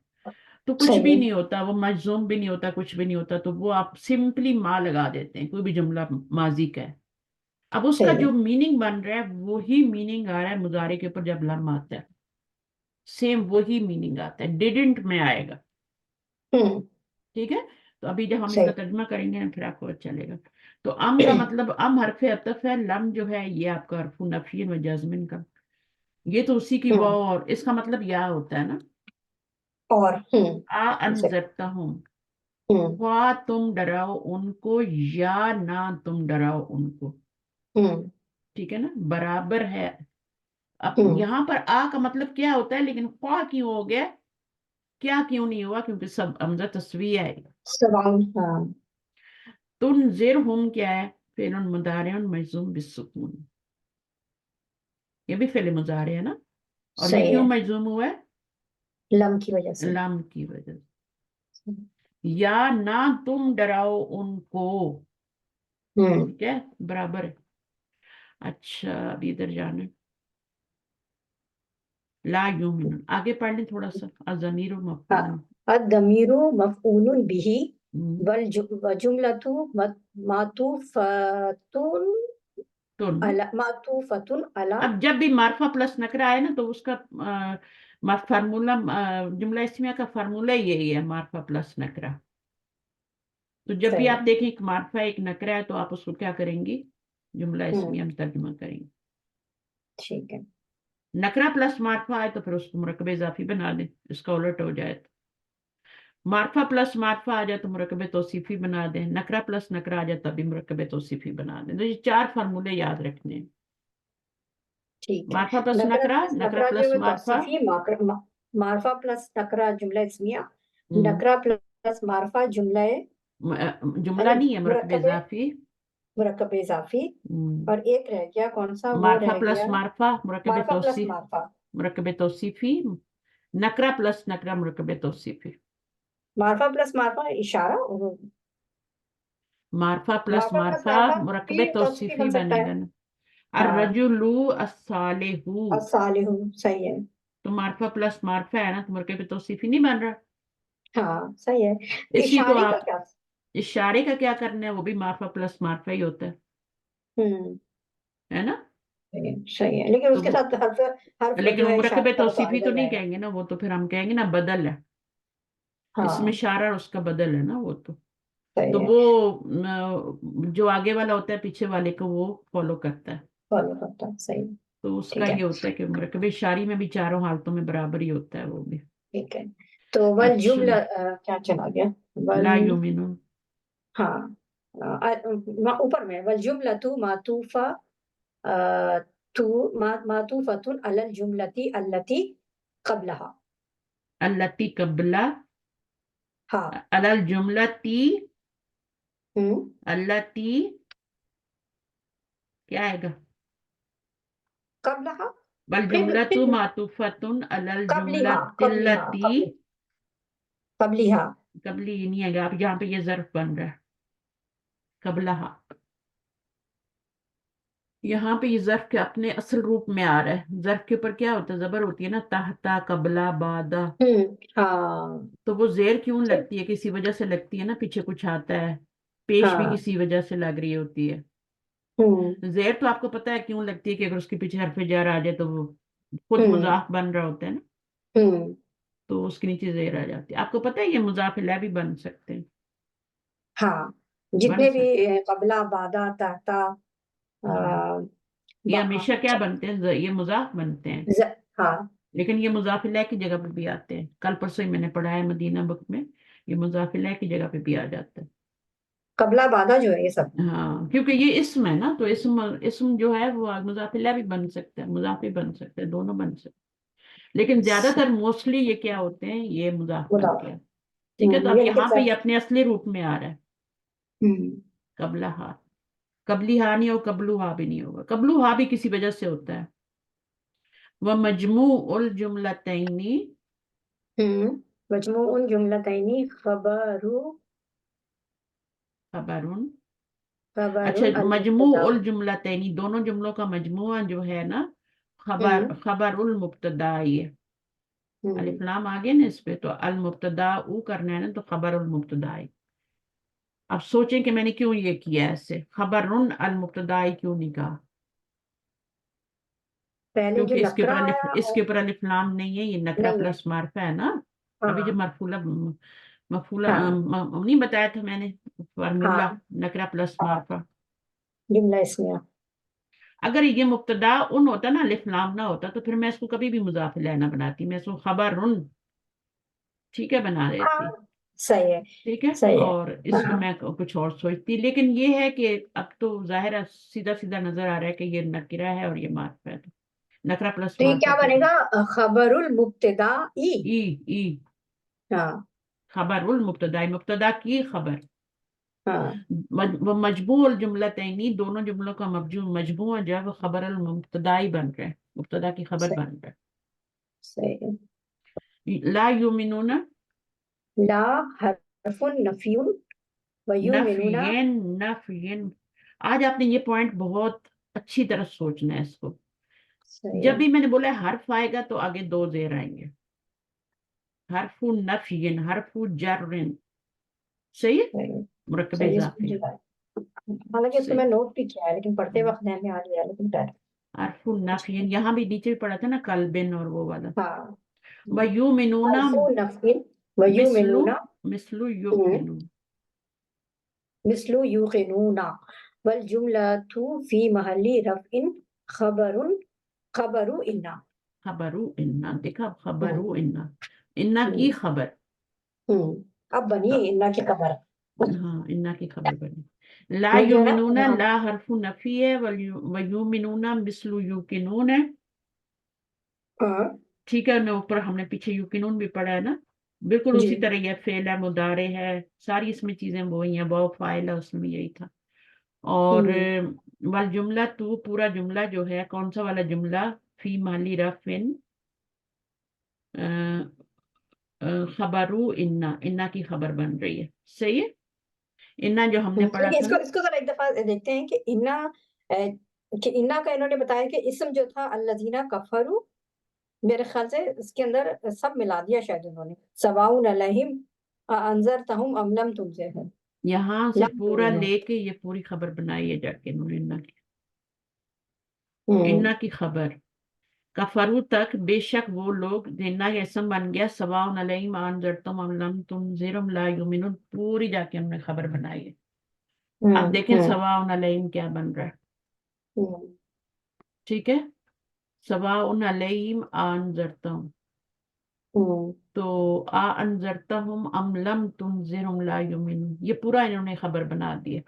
तो कुछ सही भी है। नहीं होता, वो मजजूम भी नहीं होता, कुछ भी नहीं होता, तो वो आप सिंपली माँ लगा देते हैं, कोई भी जुमला माजी का है। अब उसका सही है। जो मीनिंग बन रहा है वही मीनिंग आ रहा है मुजारे के ऊपर जब लम आता है। سیم وہی میننگ آتا ہے، ڈیڈنٹ میں آئے گا. ہوں ٹھیک ہے. تو ابھی جب ہم اس کا صحیح. ترجمہ کریں گے نا پھر آپ کو اچھا چلے گا. تو ام کا مطلب ام حرف عطف ہے، لم جو ہے یہ آپ کا حرف نفی و جزم کا، یہ تو اسی کی ہوں واو اور اس کا مطلب یا ہوتا ہے نا. اور صحیح. انذرتہم، ہوں خواہ تم ڈراؤ ان کو یا نہ تم ڈراؤ ان کو. ہوں ٹھیک ہے نا، برابر ہے. اب ہوں یہاں پر آ کا مطلب کیا ہوتا ہے، لیکن خواہ کیوں ہو گیا، کیا کیوں نہیں ہوا، کیونکہ سب حمزہ تسویہ ہے. سوال. ہاں تنذرہم کیا ہے، فعل مضارع مجزوم بالسکون، یہ بھی فعل مضارع ہے نا، اور یہ صحیح کیوں ہے. مجزوم ہوا لم کی وجہ ہے، سے. لام کی وجہ سے. یا نہ تم ڈراؤ ان کو، ہوں ٹھیک ہے برابر ہے. اچھا ابھی ادھر جانا ہے. لا یومن آگے پڑھ لیں تھوڑا سا. الضمیر مفعول. الضمیر مفعول به وجملۃ معطوفۃ تن معطوفۃ علی. اب جب بھی معرفہ پلس نکرہ آئے نا تو اس کا فارمولہ، جملہ اسمیہ کا فارمولہ یہی ہے، معرفہ پلس نکرہ. تو جب بھی صحیح. آپ دیکھیں ایک معرفہ ایک نکرہ ہے تو آپ اس کو کیا کریں گی، جملہ ہوں اسمیہ میں ترجمہ کریں گے. ٹھیک ہے. نکرہ پلس معرفہ آئے تو پھر اس کو مرکب اضافی بنا دیں، اس کا الٹ ہو جائے. تو معرفہ پلس معرفہ آ جائے تو مرکب توصیفی بنا دیں، نکرہ پلس نکرہ آ جائے تب بھی مرکب توصیفی بنا دیں. تو یہ 4 فارمولے یاد رکھنے ہیں. ٹھیک ہے. معرفہ پلس نکرہ نکرہ، پلس نکرہ نکرہ جو پلس ہے معرفہ. توصیفی، معرفہ پلس نکرہ جملہ اسمیہ، ہم، نکرہ پلس معرفہ جملہ جملہ یعنی نہیں ہے، مرکب اضافی. مرکب اضافی. ہم، اور ایک رہ گیا کون سا، وہ معرفہ رہ پلس گیا معرفہ مرکب معرفہ پلس توصیف، معرفہ. مرکب توصیفی. نکرہ پلس نکرہ مرکب توصیفی. معرفہ پلس معرفہ اشارہ، معرفہ پلس معرفہ پلس معرفہ معرفہ مرکب بھی توصیفی توصیفی بن سکتا بنے ہے. گا نا. ہاں الرجل الصالح، الصالح. صحیح ہے. تو معرفہ پلس معرفہ ہے نا تو مرکب توصیفی نہیں بن رہا. ہاں صحیح ہے. اسی کو اشارے کا آپ کیا؟ اشارے کا کیا کرنا ہے، وہ بھی معرفہ پلس معرفہ ہی ہوتا ہوں ہے نا. صحیح ہے، لیکن اس تو کے وہ ساتھ حرف لیکن جو وہ ہے مرکب اشارے کا وہ تو توصیفی الگ تو ہو نہیں جائے گا. کہیں گے نا، وہ تو پھر ہم کہیں گے نا بدل ہے. اس میں ہاں اشارہ اور اس کا بدل ہے نا وہ تو. صحیح تو ہے. وہ جو آگے والا ہوتا ہے پیچھے والے کو وہ فالو کرتا ہے. فالو کرتا ہے. صحیح. تو اس کا ٹھیک ہے. یہ ہوتا ہے کہ مرکب اشاری میں بھی چاروں حالتوں میں برابر ہی ہوتا ہے وہ بھی. ٹھیک ہے. تو اچھا والجملہ کیا چلا گیا، لا یومنون. ہاں اوپر میں والجملۃ معطوفہ تو معطوفۃ علی الجملۃ التي قبلها. التی قبلہ، ہاں. علی الجملتی، ہوں التی کیا آئے گا، قبلها. والجملۃ پھر معطوفۃ علی قبلها الجملۃ قبلها التی. قبلها. قبلی یہ نہیں آئے گا، اب یہاں پہ یہ ظرف بن رہا ہے قبلہا. یہاں پہ یہ ظرف کے اپنے اصل روپ میں آ رہا ہے. ظرف کے اوپر کیا ہوتا ہے، زبر ہوتی ہے نا، تحتا قبلہ بعدہ. ہاں تو وہ زیر کیوں لگتی ہے، کسی وجہ سے لگتی ہے نا، پیچھے کچھ آتا ہے، پیش بھی ہاں. کسی وجہ سے لگ رہی ہوتی ہے. ہوں زیر تو آپ کو پتا ہے کیوں لگتی ہے، کہ اگر اس کے پیچھے حرف جر آ جائے تو وہ خود ہوں مضاف بن رہا ہوتا ہے نا، ہوں تو اس کے نیچے زیر آ جاتی ہے. آپ کو پتا ہے یہ مضاف الیہ بھی بن سکتے ہیں، ہاں بن جتنے بھی سکتے قبلہ بعدہ تحتا ہیں. یہ ہمیشہ کیا بنتے ہیں، یہ مضاف بنتے ہیں. ہاں لیکن یہ مضاف الیہ کی جگہ پہ بھی آتے ہیں. کل پرسوں ہی میں نے پڑھا ہے مدینہ بک میں، یہ مضاف الیہ کی جگہ پہ بھی آ جاتا ہے. قبلہ بعدہ جو ہے یہ سب. ہاں کیونکہ یہ اسم ہے نا، تو اسم جو ہے وہ مضاف الیہ بھی بن سکتا ہے، مضاف بھی بن سکتا ہے، دونوں بن سکتے ہیں. لیکن زیادہ تر موسٹلی یہ کیا ہوتے ہیں، یہ مضاف بن مضاف. کے. ٹھیک ہے، تو اب یہ لیکن یہاں پہ سب. یہ اپنے اصلی روپ میں آ رہا ہے قبلہ ہا. قبلی ہا نہیں ہو، قبلو ہا بھی نہیں ہوگا. قبلو ہا بھی کسی وجہ سے ہوتا ہے. وہ مجموع الجملتین، مجموع جملتین خبرون. خبر اچھا مجموع المبتدا. الجملتین دونوں جملوں کا مجموعہ جو ہے نا، خبر المبتدا. یہ الف لام آگے نا اس پہ، تو المبتدا او کرنا ہے نا، تو خبر المبتدا. اب سوچیں کہ میں نے کیوں یہ کیا ایسے، خبر المبتدا کیوں نہیں کہا. पहले जो क्योंकि इसके नकरा ऊपर आया इसके ऊपर अलिफ लाम नहीं है, ये नकरा नहीं है। प्लस मार्फा है ना। अभी जो हाँ मरफूला मफूला हाँ नहीं बताया था मैंने, फार्मूला हाँ नकरा प्लस हाँ, मार्फा। जुमला इसमें। अगर ये मुब्तदा उन होता ना, अलिफ लाम ना होता, तो फिर मैं इसको कभी भी मुजाफ इलैह ना बनाती, मैं इसको खबर उन, ठीक है, बना देती। हाँ सही है, ठीक है, सही है। और इसको हाँ, मैं कुछ और सोचती, लेकिन ये है कि अब तो जाहिर है, सीधा सीधा नजर आ रहा है कि ये नकिरा है और ये मार्फा है, तो नकरा प्लस तो ये मार्फा क्या के बनेगा? खबरुल मुब्तदा ई। ई ई हाँ खबरुल मुब्तदा, मुब्तदा की खबर। हाँ वो मजबूल जुमलतैनी, दोनों जुमलों का मजबू है, जब खबर अल मुब्तदाई बन रहे हैं, मुब्तदा की खबर सही, बन रहे सही है। हैं। ला युमिनूना, ला हरफुन नफियुन व युमिनूना। नफयन नफयन। आज आपने ये पॉइंट बहुत अच्छी तरह सोचना है इसको। सही जब है, भी मैंने बोला हर्फ आएगा तो आगे दो जेर आएंगे, हरफु नफयन, हरफु जर्रिन, सही है, सही है, मुरक्कब सही है, इजाफी इसको है, जुड़ा है। हालांकि इसको सही। मैं नोट भी किया है, लेकिन पढ़ते वक्त ध्यान में आ गया, लेकिन डर। हरफु नफयन, यहाँ भी नीचे भी पढ़ा था ना कल्बिन और वो वाला। हाँ। वयुमिनूना हरफु नफिन व मिस्लु, युमिनूना। मिस्लु हम्म, युकिनून, मिस्लु युकिनूना वल जुमलतु फी महल्ली रफइन खबरुन खबरु इन्ना। खबरू इन्ना, देखा, हम्म खबरू इन्ना, इन्ना की हम्म खबर। अब बनी तो इन्ना की खबर। हाँ, इन्ना की खबर बनी। ला हो गया ना? युमिनूना, हाँ। ला हरफु नफी है, वयुमिनूना मिस्लु युकिनून है, हाँ ठीक है। मैं ऊपर हमने पीछे युकिनून भी पढ़ा है ना, बिल्कुल जी। उसी तरह, ये फेल है, मुदारे है, सारी इसमें चीजें वही हैं, वो फाइल है, उसमें यही था। और हम्म वल जुमला तू, पूरा जुमला जो है, कौन सा वाला जुमला, फी माली रफिन, खबरू इन्ना, इन्ना की खबर बन रही है, सही है। इन्ना जो हमने पढ़ा लेकिन था इसको ना, इसको जरा एक दफा देखते हैं कि इन्ना कि इन्ना का इन्होंने बताया कि इसम जो था अल्लजीना कफरू, मेरे ख्याल से इसके अंदर सब मिला दिया शायद उन्होंने। सवाउन अलैहिम अंजरतहुम अम लम तुनज़िरहुम। यहाँ से लम पूरा युमिनू। लेके ये पूरी खबर बनाई है जाके इन्होंने, हम्म इन्ना की खबर, कफरू तक, बेशक वो लोग, जिन्ना का इसम बन गया, सवाउन अलैहिम अंजरतुम अम लम तुनज़िरहुम ला युमिनून, पूरी जाके उन्होंने खबर बनाई है। अब देखें हम्म सवाउन अलैहिम क्या बन रहा है, हम्म ठीक है, सवाउन अलैहिम अंजरतुम, हम्म तो आ अंजरतहुम अम लम तुनज़िरहुम ला युमिनून, ये पूरा इन्होंने खबर बना दिया।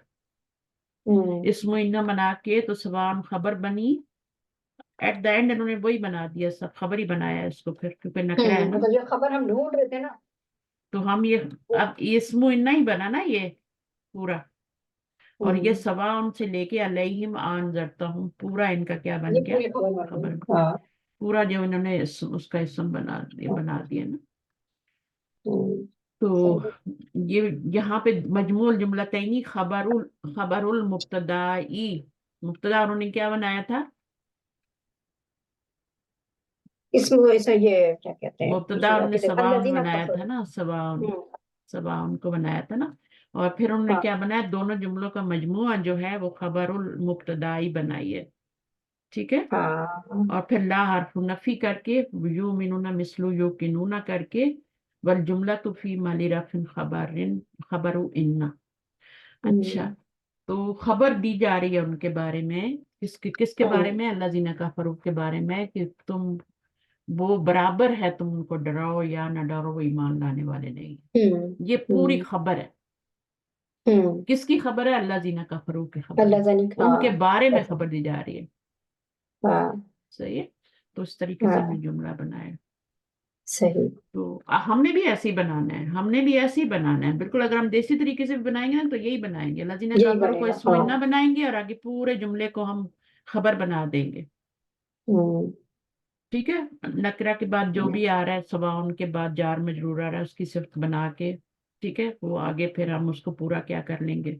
हम्म इसमें इन्ना बना के तो सवाउन खबर बनी, एट द एंड इन्होंने वही बना दिया, सब खबर ही बनाया है इसको फिर, क्योंकि नकरा है ना। मतलब जो खबर हम ढूंढ रहे थे ना तो हम ये, वो। अब इसमें इन्ना ही बना ना ये पूरा, और ये हम्म सवा उनसे लेके अलैहिम आन जरता हूँ, पूरा इनका क्या ये बन गया, पूरी खबर बन खबर, गई। हाँ पूरा जो इन्होंने उसका इसम हाँ, बना दिया ना। सही तो है। ये यहाँ पे मजमूल जुमलतैनी, खबरुल, खबरुल मुब्तदाई, मुब्तदा उन्होंने क्या बनाया था, इसमें ऐसा ये क्या कहते हैं, मुब्तदा दूसरी उन्होंने बात है सवाउन अल्लजीना बनाया था कफरू। ना, सवाउन, हम्म सवाउन को बनाया था ना। और फिर उन्होंने हाँ क्या बनाया, दोनों जुमलों का मजमुआ जो है वो खबरुल मुब्तदाई बनाई है, ठीक है। हाँ और फिर ला हरफ नफी करके, यू मिनूना मिसलू यू किनूना करके, वल जुमला तो फी माली रफिन खबरिन, खबरु इन्ना। अच्छा, हम्म तो खबर दी जा रही है उनके बारे में, किसके किसके बारे हम्म में, अल्लाह जीना का फरूक के बारे में, कि तुम, वो बराबर है, तुम उनको डराओ या ना डरो, वो ईमान लाने वाले नहीं। हम्म ये पूरी हम्म खबर है, हम्म किसकी खबर है, अल्लाह जीना का फरूक की खबर है, अल्लाह जाने उनके हाँ बारे में अच्छा, खबर दी जा रही है, हाँ सही है। तो इस तरीके से हमने हाँ जुमला बनाया। सही। तो हमने भी ऐसे ही बनाना है, हमने भी ऐसे ही बनाना है बिल्कुल। अगर हम देसी तरीके से भी बनाएंगे ना, तो यही बनाएंगे, लजीना यही काफरों को बनेगा इसमें हाँ। ना बनाएंगे, और आगे पूरे जुमले को हम खबर बना देंगे, हम्म ठीक है। नकरा के बाद जो भी आ रहा है, सवाउन के बाद जार मजरूर आ रहा है, उसकी सिफ्त बना के, ठीक है, वो आगे फिर हम उसको पूरा क्या कर लेंगे,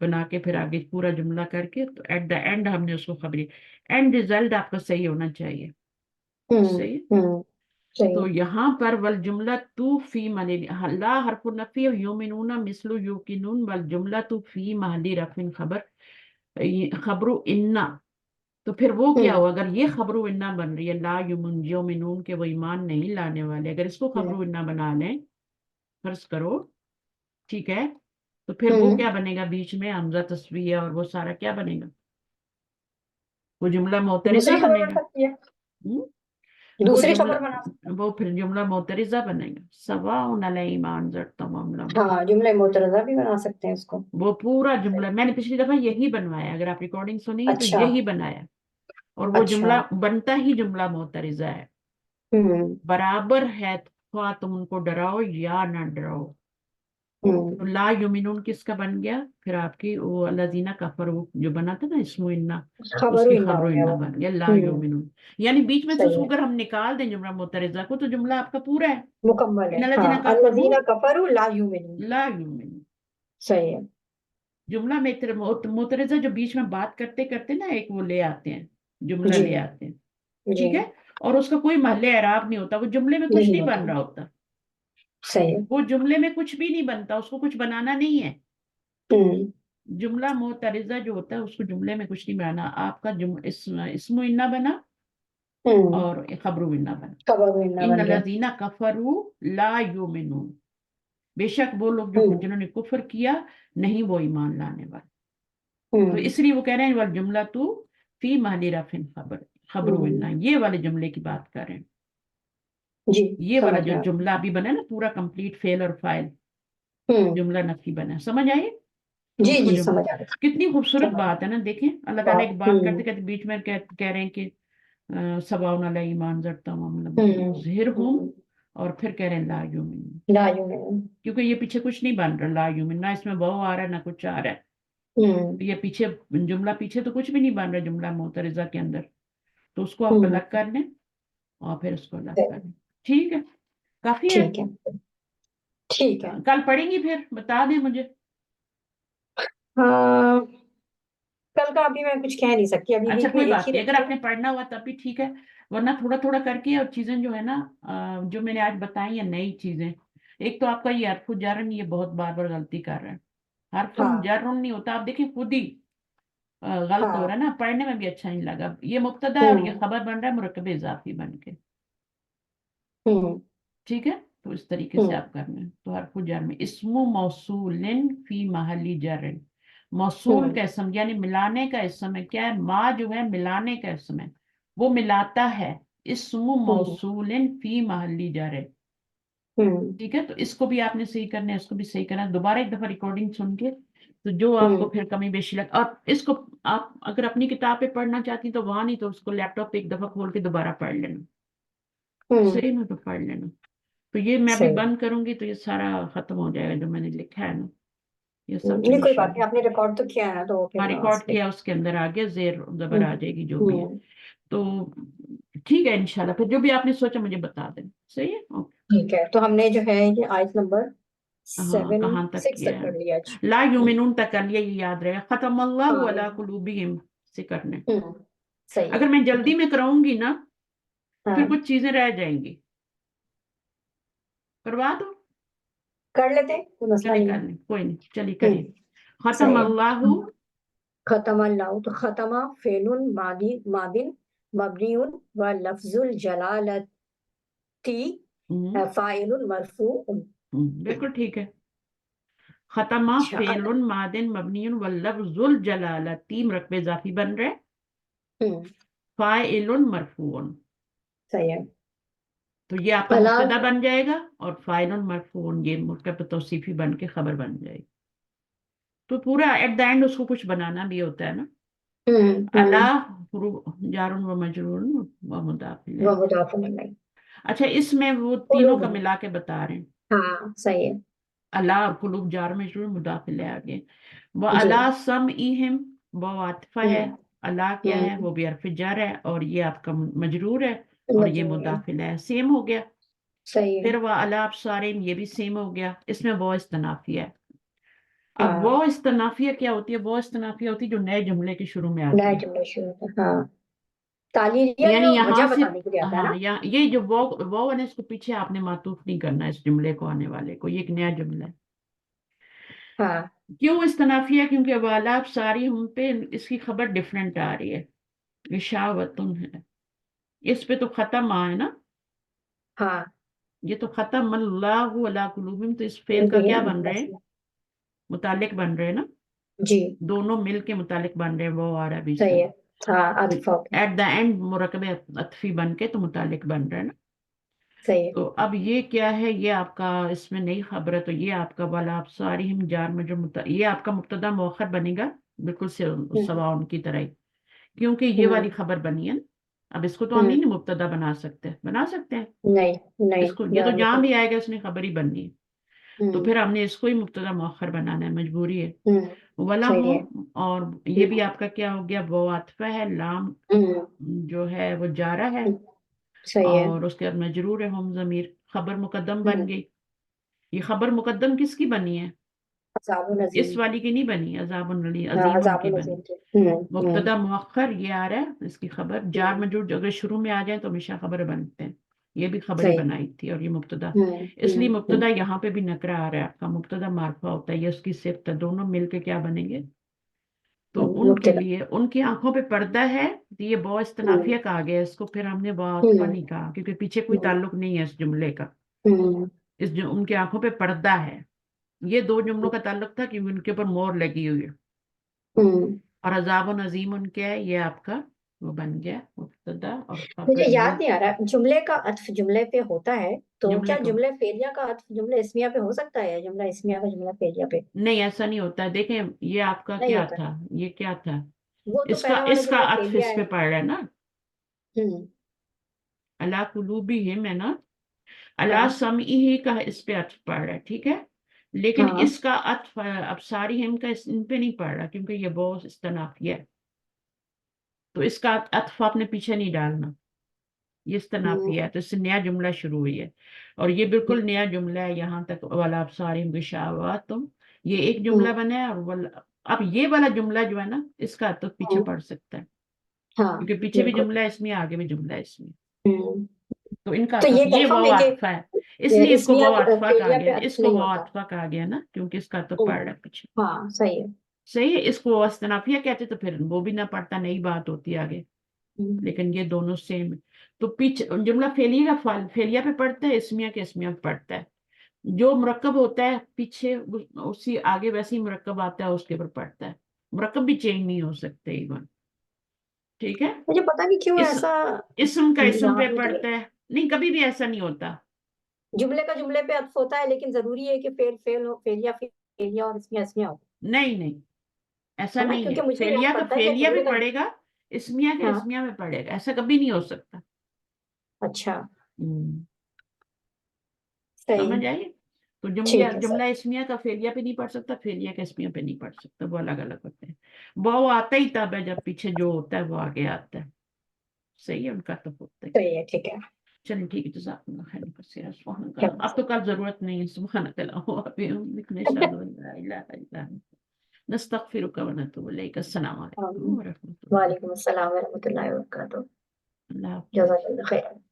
बना के फिर आगे पूरा जुमला करके, तो एट द एंड हमने उसको खबरी, एंड रिजल्ट आपका सही होना चाहिए, सही है। हम्म तो सही। यहाँ पर वल जुमला तू फी मनी, ला हरफु नफी युमिनूना मिसलु युकिनून, वल जुमला तू फी महली रफिन खबर, खबरू इन्ना, تو پھر وہ کیا ہوا، اگر یہ خبر و انا بن رہی ہے لا یؤمنون کے وہ ایمان نہیں لانے والے، اگر اس کو خبر و انا بنا لیں فرض کرو، ٹھیک ہے، تو پھر وہ کیا بنے گا، بیچ میں حمزہ تسویہ اور وہ سارا کیا بنے گا، وہ جملہ معترضہ دوسری خبر بنے بن گا۔ سکتی ہے، ہم؟ وہ دوسری جملہ خبر بنا سکتے وہ پھر جملہ معترضہ بنے گا، سواء علیہم انذرتہم ام لم ہیں، ہاں جملہ معترضہ بھی بنا سکتے ہیں اس کو۔ وہ پورا جملہ میں نے پچھلی دفعہ یہی بنوایا، اگر آپ ریکارڈنگ سنی ہے تو اچھا یہی بنایا، اور وہ اچھا، جملہ بنتا ہی جملہ معترضہ ہے، ہوں برابر ہے، خواہ تم ان کو ڈراؤ یا نہ ڈراؤ۔ ہوں تو لا یؤمنون کس کا بن گیا، پھر آپ کی وہ الذین کفروا جو بنا تھا نا اسم انا، اس خبر کی انا خبر ہو گیا انا وہ، بن گیا لا ہوں یؤمنون، یعنی بیچ میں سے اس صحیح کو ہے، اگر ہم نکال دیں جملہ معترضہ کو تو جملہ آپ کا پورا ہے، مکمل ہے، ان ہاں الذین کفروا الذین کفروا لا یؤمنون، لا یؤمنون، صحیح ہے، جملہ میں معترضہ جو بیچ میں بات کرتے کرتے نا ایک وہ لے آتے ہیں، جملہ جی لے آتے ہیں، جی ٹھیک ہے، اور اس کا کوئی محل اعراب نہیں ہوتا، وہ جملے میں کچھ نہیں نہیں ہوتا، بن رہا ہوتا، صحیح ہے، وہ جملے میں کچھ بھی نہیں بنتا، اس کو کچھ بنانا نہیں ہے، ہوں جملہ معترضہ جو ہوتا ہے اس کو جملے میں کچھ نہیں بنانا، آپ کا اسم انا بنا ہوں اور خبر انا بنا، خبر انا ان بن گیا، الذین کفروا لا یؤمنون، بے شک وہ لوگ جو ہوں جنہوں نے کفر کیا نہیں وہ ایمان لانے والے، تو ہوں اس لیے وہ کہہ رہے ہیں والجملہ تو فی محل رفع خبر ہوں انا، یہ والے جملے کی بات کر رہے ہیں، جی یہ والا سمجھ جو گیا، جملہ ابھی بنا نا پورا کمپلیٹ فعل اور فاعل، ہوں جملہ نفی بنا، سمجھ آئی، تو جی اس کو جی جملہ، سمجھ آ گیا، کتنی خوبصورت سمجھ بات ہے نا، دیکھیں اللہ تعالیٰ بات، ایک بات کرتے کرتے بیچ میں کہہ رہے ہیں کہ سواء علیہم انذرتہم ام لم ہوں تنذرہم، ہوں اور پھر کہہ رہے ہیں لا یؤمنون، لا یؤمنون، کیونکہ یہ پیچھے کچھ نہیں بن رہا لا یؤمن، نہ اس میں واو آ رہا ہے نہ کچھ آ رہا ہے، ہوں یہ پیچھے جملہ پیچھے تو کچھ بھی نہیں بن رہا جملہ معترضہ کے اندر، تو اس کو آپ ہوں الگ کر لیں اور پھر اس کو الگ کر لیں، ٹھیک ہے، کافی ہے، ٹھیک ہے ٹھیک ہے، کل پڑھیں گی پھر بتا دیں مجھے، ہاں کل کا ابھی میں کچھ کہہ نہیں سکتی، ابھی اچھا ویک میں کوئی ایک بات ہی نہیں، اگر رہتی آپ ہے، نے پڑھنا ہوا تب بھی ٹھیک ہے، ورنہ تھوڑا تھوڑا کر کے، اور چیزیں جو ہے نا جو میں نے آج بتائی ہیں نئی چیزیں، ایک تو آپ کا یہ حرف جر، یہ بہت بار بار غلطی کر رہے ہیں، حرف ہاں جر نہیں ہوتا، آپ دیکھیں خود ہی غلط ہو ہاں رہا ہے نا، پڑھنے میں بھی اچھا نہیں لگا، یہ مبتدا ہے اور یہ ہوں خبر بن رہا ہے مرکب اضافی بن کے، ہوں ٹھیک ہے، تو اس طریقے سے ہوں آپ کرنا ہے، تو حرف جر میں اسم موصول فی محل جر، موصول ہوں کا اسم یعنی ملانے کا اسم ہے، کیا ہے، ما جو ہے ملانے کا اسم ہے، وہ ملاتا ہے، اسم ہوں موصول فی محل جر، ہوں ٹھیک ہے، تو اس کو بھی آپ نے صحیح کرنا ہے، اس کو بھی صحیح کرنا ہے، دوبارہ ایک دفعہ ریکارڈنگ سن کے، تو جو آپ کو ہوں پھر کمی بیشی لگ، اور اس کو آپ اگر اپنی کتاب پہ پڑھنا چاہتی تو وہاں، نہیں تو اس کو لیپ ٹاپ پہ ایک دفعہ کھول کے دوبارہ پڑھ لینا، ہوں صحیح میں تو پڑھ لینا، تو یہ میں ابھی صحیح، بند کروں گی تو یہ سارا ختم ہو جائے گا جو میں نے لکھا ہے نا، یہ سب نہیں کوئی فنش ہو بات نہیں، آپ نے ریکارڈ تو کیا ہے نا، تو ہاں پھر ریکارڈ کیا، اس کے اندر آ گیا، زیر زبر ہوں آ جائے گی جو بھی ہے، ہوں تو ٹھیک ہے انشاءاللہ، پھر جو بھی آپ نے سوچا مجھے بتا دیں، صحیح ہے، اوکے، ٹھیک ہے، تو ہم نے جو ہے یہ آیت نمبر ہاں 7 کہاں تک 6 کیا تک ہے، کر لیا آج، لا یومنون تک کر لیا، یہ یاد رہے، ختم اللہ ہاں علی قلوبہم سے کرنے، صحیح ہے، اگر میں ٹھیک ہے، جلدی میں کراؤں گی نا ہاں پھر کچھ چیزیں رہ جائیں گی، کروا دو، کر لیتے ہیں، کوئی مسئلہ چلے نہیں کر لیں کوئی نہیں، چلیے ہے، کریے، ختم صحیح اللہ، ہے، ختم اللہ، تو ختم فعل ماضin مبنی و لفظ الجلالتی فاعل مرفوع، بالکل ٹھیک ہے، ختمہ اچھا فعل ماض مبنی واللفظ الجلالتی مرکب اضافی بن رہے، فاعل مرفوع، صحیح ہے، تو یہ آپ کا اللہ، مبتدا بن جائے گا، اور فاعل مرفوع یہ مرکب توصیفی بن کے خبر بن جائے گی، تو پورا ایٹ دا اینڈ اس کو کچھ بنانا بھی ہوتا ہے نا، اللہ جار و مجرور و مضاف وہ الیہ، مضاف الیہ، اچھا اس میں وہ تینوں قلوب، کا ملا کے بتا رہے ہیں، ہاں صحیح ہے، اللہ اور قلوب جار مجرور مضاف الیہ آگے، وہ جی، اللہ سمعہم وہ عاطفہ ہے، ہوں اللہ کیا ہے، وہ بھی حرف جر ہے، اور یہ آپ کا مجرور ہے، اور یہ مجرور ہے، مضاف الیہ سیم ہو گیا، صحیح ہے، پھر وہ اللہ ابصارہم یہ بھی سیم ہو گیا، اس میں وہ استنافیہ ہے، اب ہاں وہ استنافیہ کیا ہوتی ہے، وہ استنافیہ ہوتی ہے جو نئے جملے کے شروع میں نیا آتی ہے، جملہ شروع ہوتا ہے، ہاں تعلیلیہ یعنی یا یہاں وجہ سے، بتانے کے لیے آتا ہے نا، ہاں یہ جو وہ ہے نا، اس کو پیچھے آپ نے معطوف نہیں کرنا اس جملے کو آنے والے کو، یہ ایک نیا جملہ ہے، ہاں کیوں استنافیہ، کیونکہ والا ساری ہم پہ اس کی خبر ڈفرینٹ آ رہی ہے، गिशावतुन है, इस पे तो खत्म आ है ना, हाँ ये तो खत्म अल्लाहु अला कुलूबिहिम, तो इस फेल का क्या बन रहे हैं, मुतालिक बन रहे हैं ना, जी दोनों मिल के मुतालिक बन रहे हैं, वो आ रहा है बीच सही में, है। हाँ तो अतफा पे एट द एंड मुरकबे अतफी बन के तो मुतालिक बन रहे हैं ना। सही है। तो अब ये क्या है, ये आपका इसमें नई खबर है, तो ये आपका वाला आप सारी हम जार में जो ये आपका मुब्तदा मौखर बनेगा, बिल्कुल से हम्म सवा उनकी तरह ही, क्योंकि ये वाली हम्म खबर बनी है ना। अब इसको तो हम हम्म, नहीं ना मुब्तदा बना सकते हैं, नहीं नहीं इसको ये तो बना नहीं जहां भी सकते। आएगा इसने खबर ही बननी है, तो हम्म फिर हमने इसको ही मुब्तदा मौखर बनाना है, मजबूरी है। हम्म वला सही है। हूँ, और ये भी हम्म आपका क्या हो गया, वो आतफा है, लाम हम्म जो है वो जारा है, हम्म, सही है। और उसके बाद मजरूर है, हम जमीर, खबर मुकद्दम बन हम्म गई। ये खबर मुकद्दम किसकी बनी है, अज़ाबुन इस नज़ीर। वाली की नहीं बनी, हाँ अजीमुन की अज़ाबुन बनी। नज़ीर के। मुब्तदा मुअख्खर ये आ रहा है, इसकी खबर जार हम्म, मजरूर अगर शुरू में आ जाए तो हमेशा खबर बनते हैं, ये भी खबर ही सही। बनाई थी, और ये मुब्तदा, हम्म इसलिए हम्म हम्म मुब्तदा यहाँ पे भी नकरा आ रहा है, आपका मुब्तदा मारफा होता है, ये उसकी सिफ्त है, दोनों मिलके क्या बनेंगे, तो उनके मुब्तदा। लिए उनकी आंखों पे पर्दा है, तो ये बहुत हम्म इस्तनाफिया कहा गया है इसको, फिर हमने बहुत हम्म नहीं कहा, क्योंकि पीछे कोई हम्म ताल्लुक नहीं है इस जुमले का, हम्म उनकी आंखों पे पर्दा है, ये दो जुमलों का ताल्लुक था क्योंकि उनके ऊपर मोहर लगी हुई है। हम्म। और अजाब नजीम उनके है, ये आपका वो बन गया मुब्तदा, और मुझे खबर याद ये नहीं आ रहा जुमले का अत्फ जुमले पे होता है, तो जुमले क्या को, जुमले फेलिया का अत्फ जुमले इस्मिया पे हो सकता है, जुमला इस्मिया का जुमला फेलिया पे नहीं ऐसा नहीं होता है, देखें ये आपका नहीं क्या होता? था, ये क्या था, वो तो इसका पहला वाला इसका जुमला अत्फ फेलिया इस है। पे पड़ रहा है ना, हम्म अला कुलूबिहिम है ना, अला हाँ समईही का इस पे अत्फ पड़ रहा है, ठीक है, लेकिन हाँ इसका अत्फ अब सारी हिम का इन पे नहीं पड़ रहा, क्योंकि ये बहुत इस्तनाफिया है, तो इसका अत्फ आपने पीछे नहीं डालना, ये इस्तनाफिया है, हम्म तो इससे नया जुमला शुरू हुई है, और ये बिल्कुल नया जुमला है, यहाँ तक वाला आप सारी तुम, ये एक जुमला हम्म बना है, और अब ये वाला जुमला जो है ना, इसका तो पीछे हम्म, पड़ सकता है, हाँ क्योंकि पीछे भी बिल्कुल। जुमला है इसमें, आगे भी जुमला है इसमें, हम्म तो इनका तो तो ये ये कंफर्म वाव है कि आतफा है, इसलिए इसको इस्मिया वाव आतफा कहा फेलिया पे गया, अत्फ इसको नहीं वाव होता। आतफा कहा गया ना, क्योंकि इसका तो पड़ रहा है पीछे, हाँ सही है। सही है, इसको अस्तनाफिया कहते तो फिर वो भी ना पड़ता, नई बात होती आगे, हम्म लेकिन ये दोनों सेम है। तो पीछे जुमला फेलिया का फेलिया पे पड़ता है, इसमिया के इसमिया पे पड़ता है, जो मुरक्कब होता है पीछे उसी आगे वैसे ही मुरक्कब आता है उसके ऊपर पड़ता है, मुरक्कब भी चेंज नहीं हो सकते इवन, ठीक है, मुझे पता नहीं क्यों इस ऐसा इसम का इसम यहाँ पे मुझे पड़ता है, नहीं कभी भी ऐसा नहीं होता, जुमले का जुमले पे अत्फ होता है, लेकिन जरूरी है कि फेल हो, फेलिया और इसमें इसमिया हो, नहीं नहीं ऐसा है ना? नहीं है, क्योंकि मुझे याद फेलिया का पड़ता है कि फेलिया जुमले में का पड़ेगा, इसमिया का हाँ इसमिया में पड़ेगा, ऐसा कभी नहीं हो सकता। अच्छा हम्म, सही। समझ आई, तो जुमला ठीक है सर। जुमला इसमिया का फेलिया पे नहीं पड़ सकता, फेलिया का इसमिया पे नहीं पड़ सकता, वो अलग अलग होते हैं, वो आता ही तब है जब पीछे जो होता है वो आगे आता है, सही है, उनका तो होता है। सही है ठीक है। चलिए ठीक है, जज़ाकल्लाह खैर कसीरा, सुभान क्या अल्लाह, अब तो कल जरूरत नहीं है, सुभान अल्लाह व बिहम्दिही, नशहदु अन ला इलाहा इल्ला अंता, नस्तगफिरुका व नतूबु इलैक, अस्सलामु अलैकुम व रहमतुल्लाह, वालेकुम अस्सलाम व रहमतुल्लाहि व बरकातुहू। अल्लाह हाफ़िज़। जज़ाकल्लाह खैर।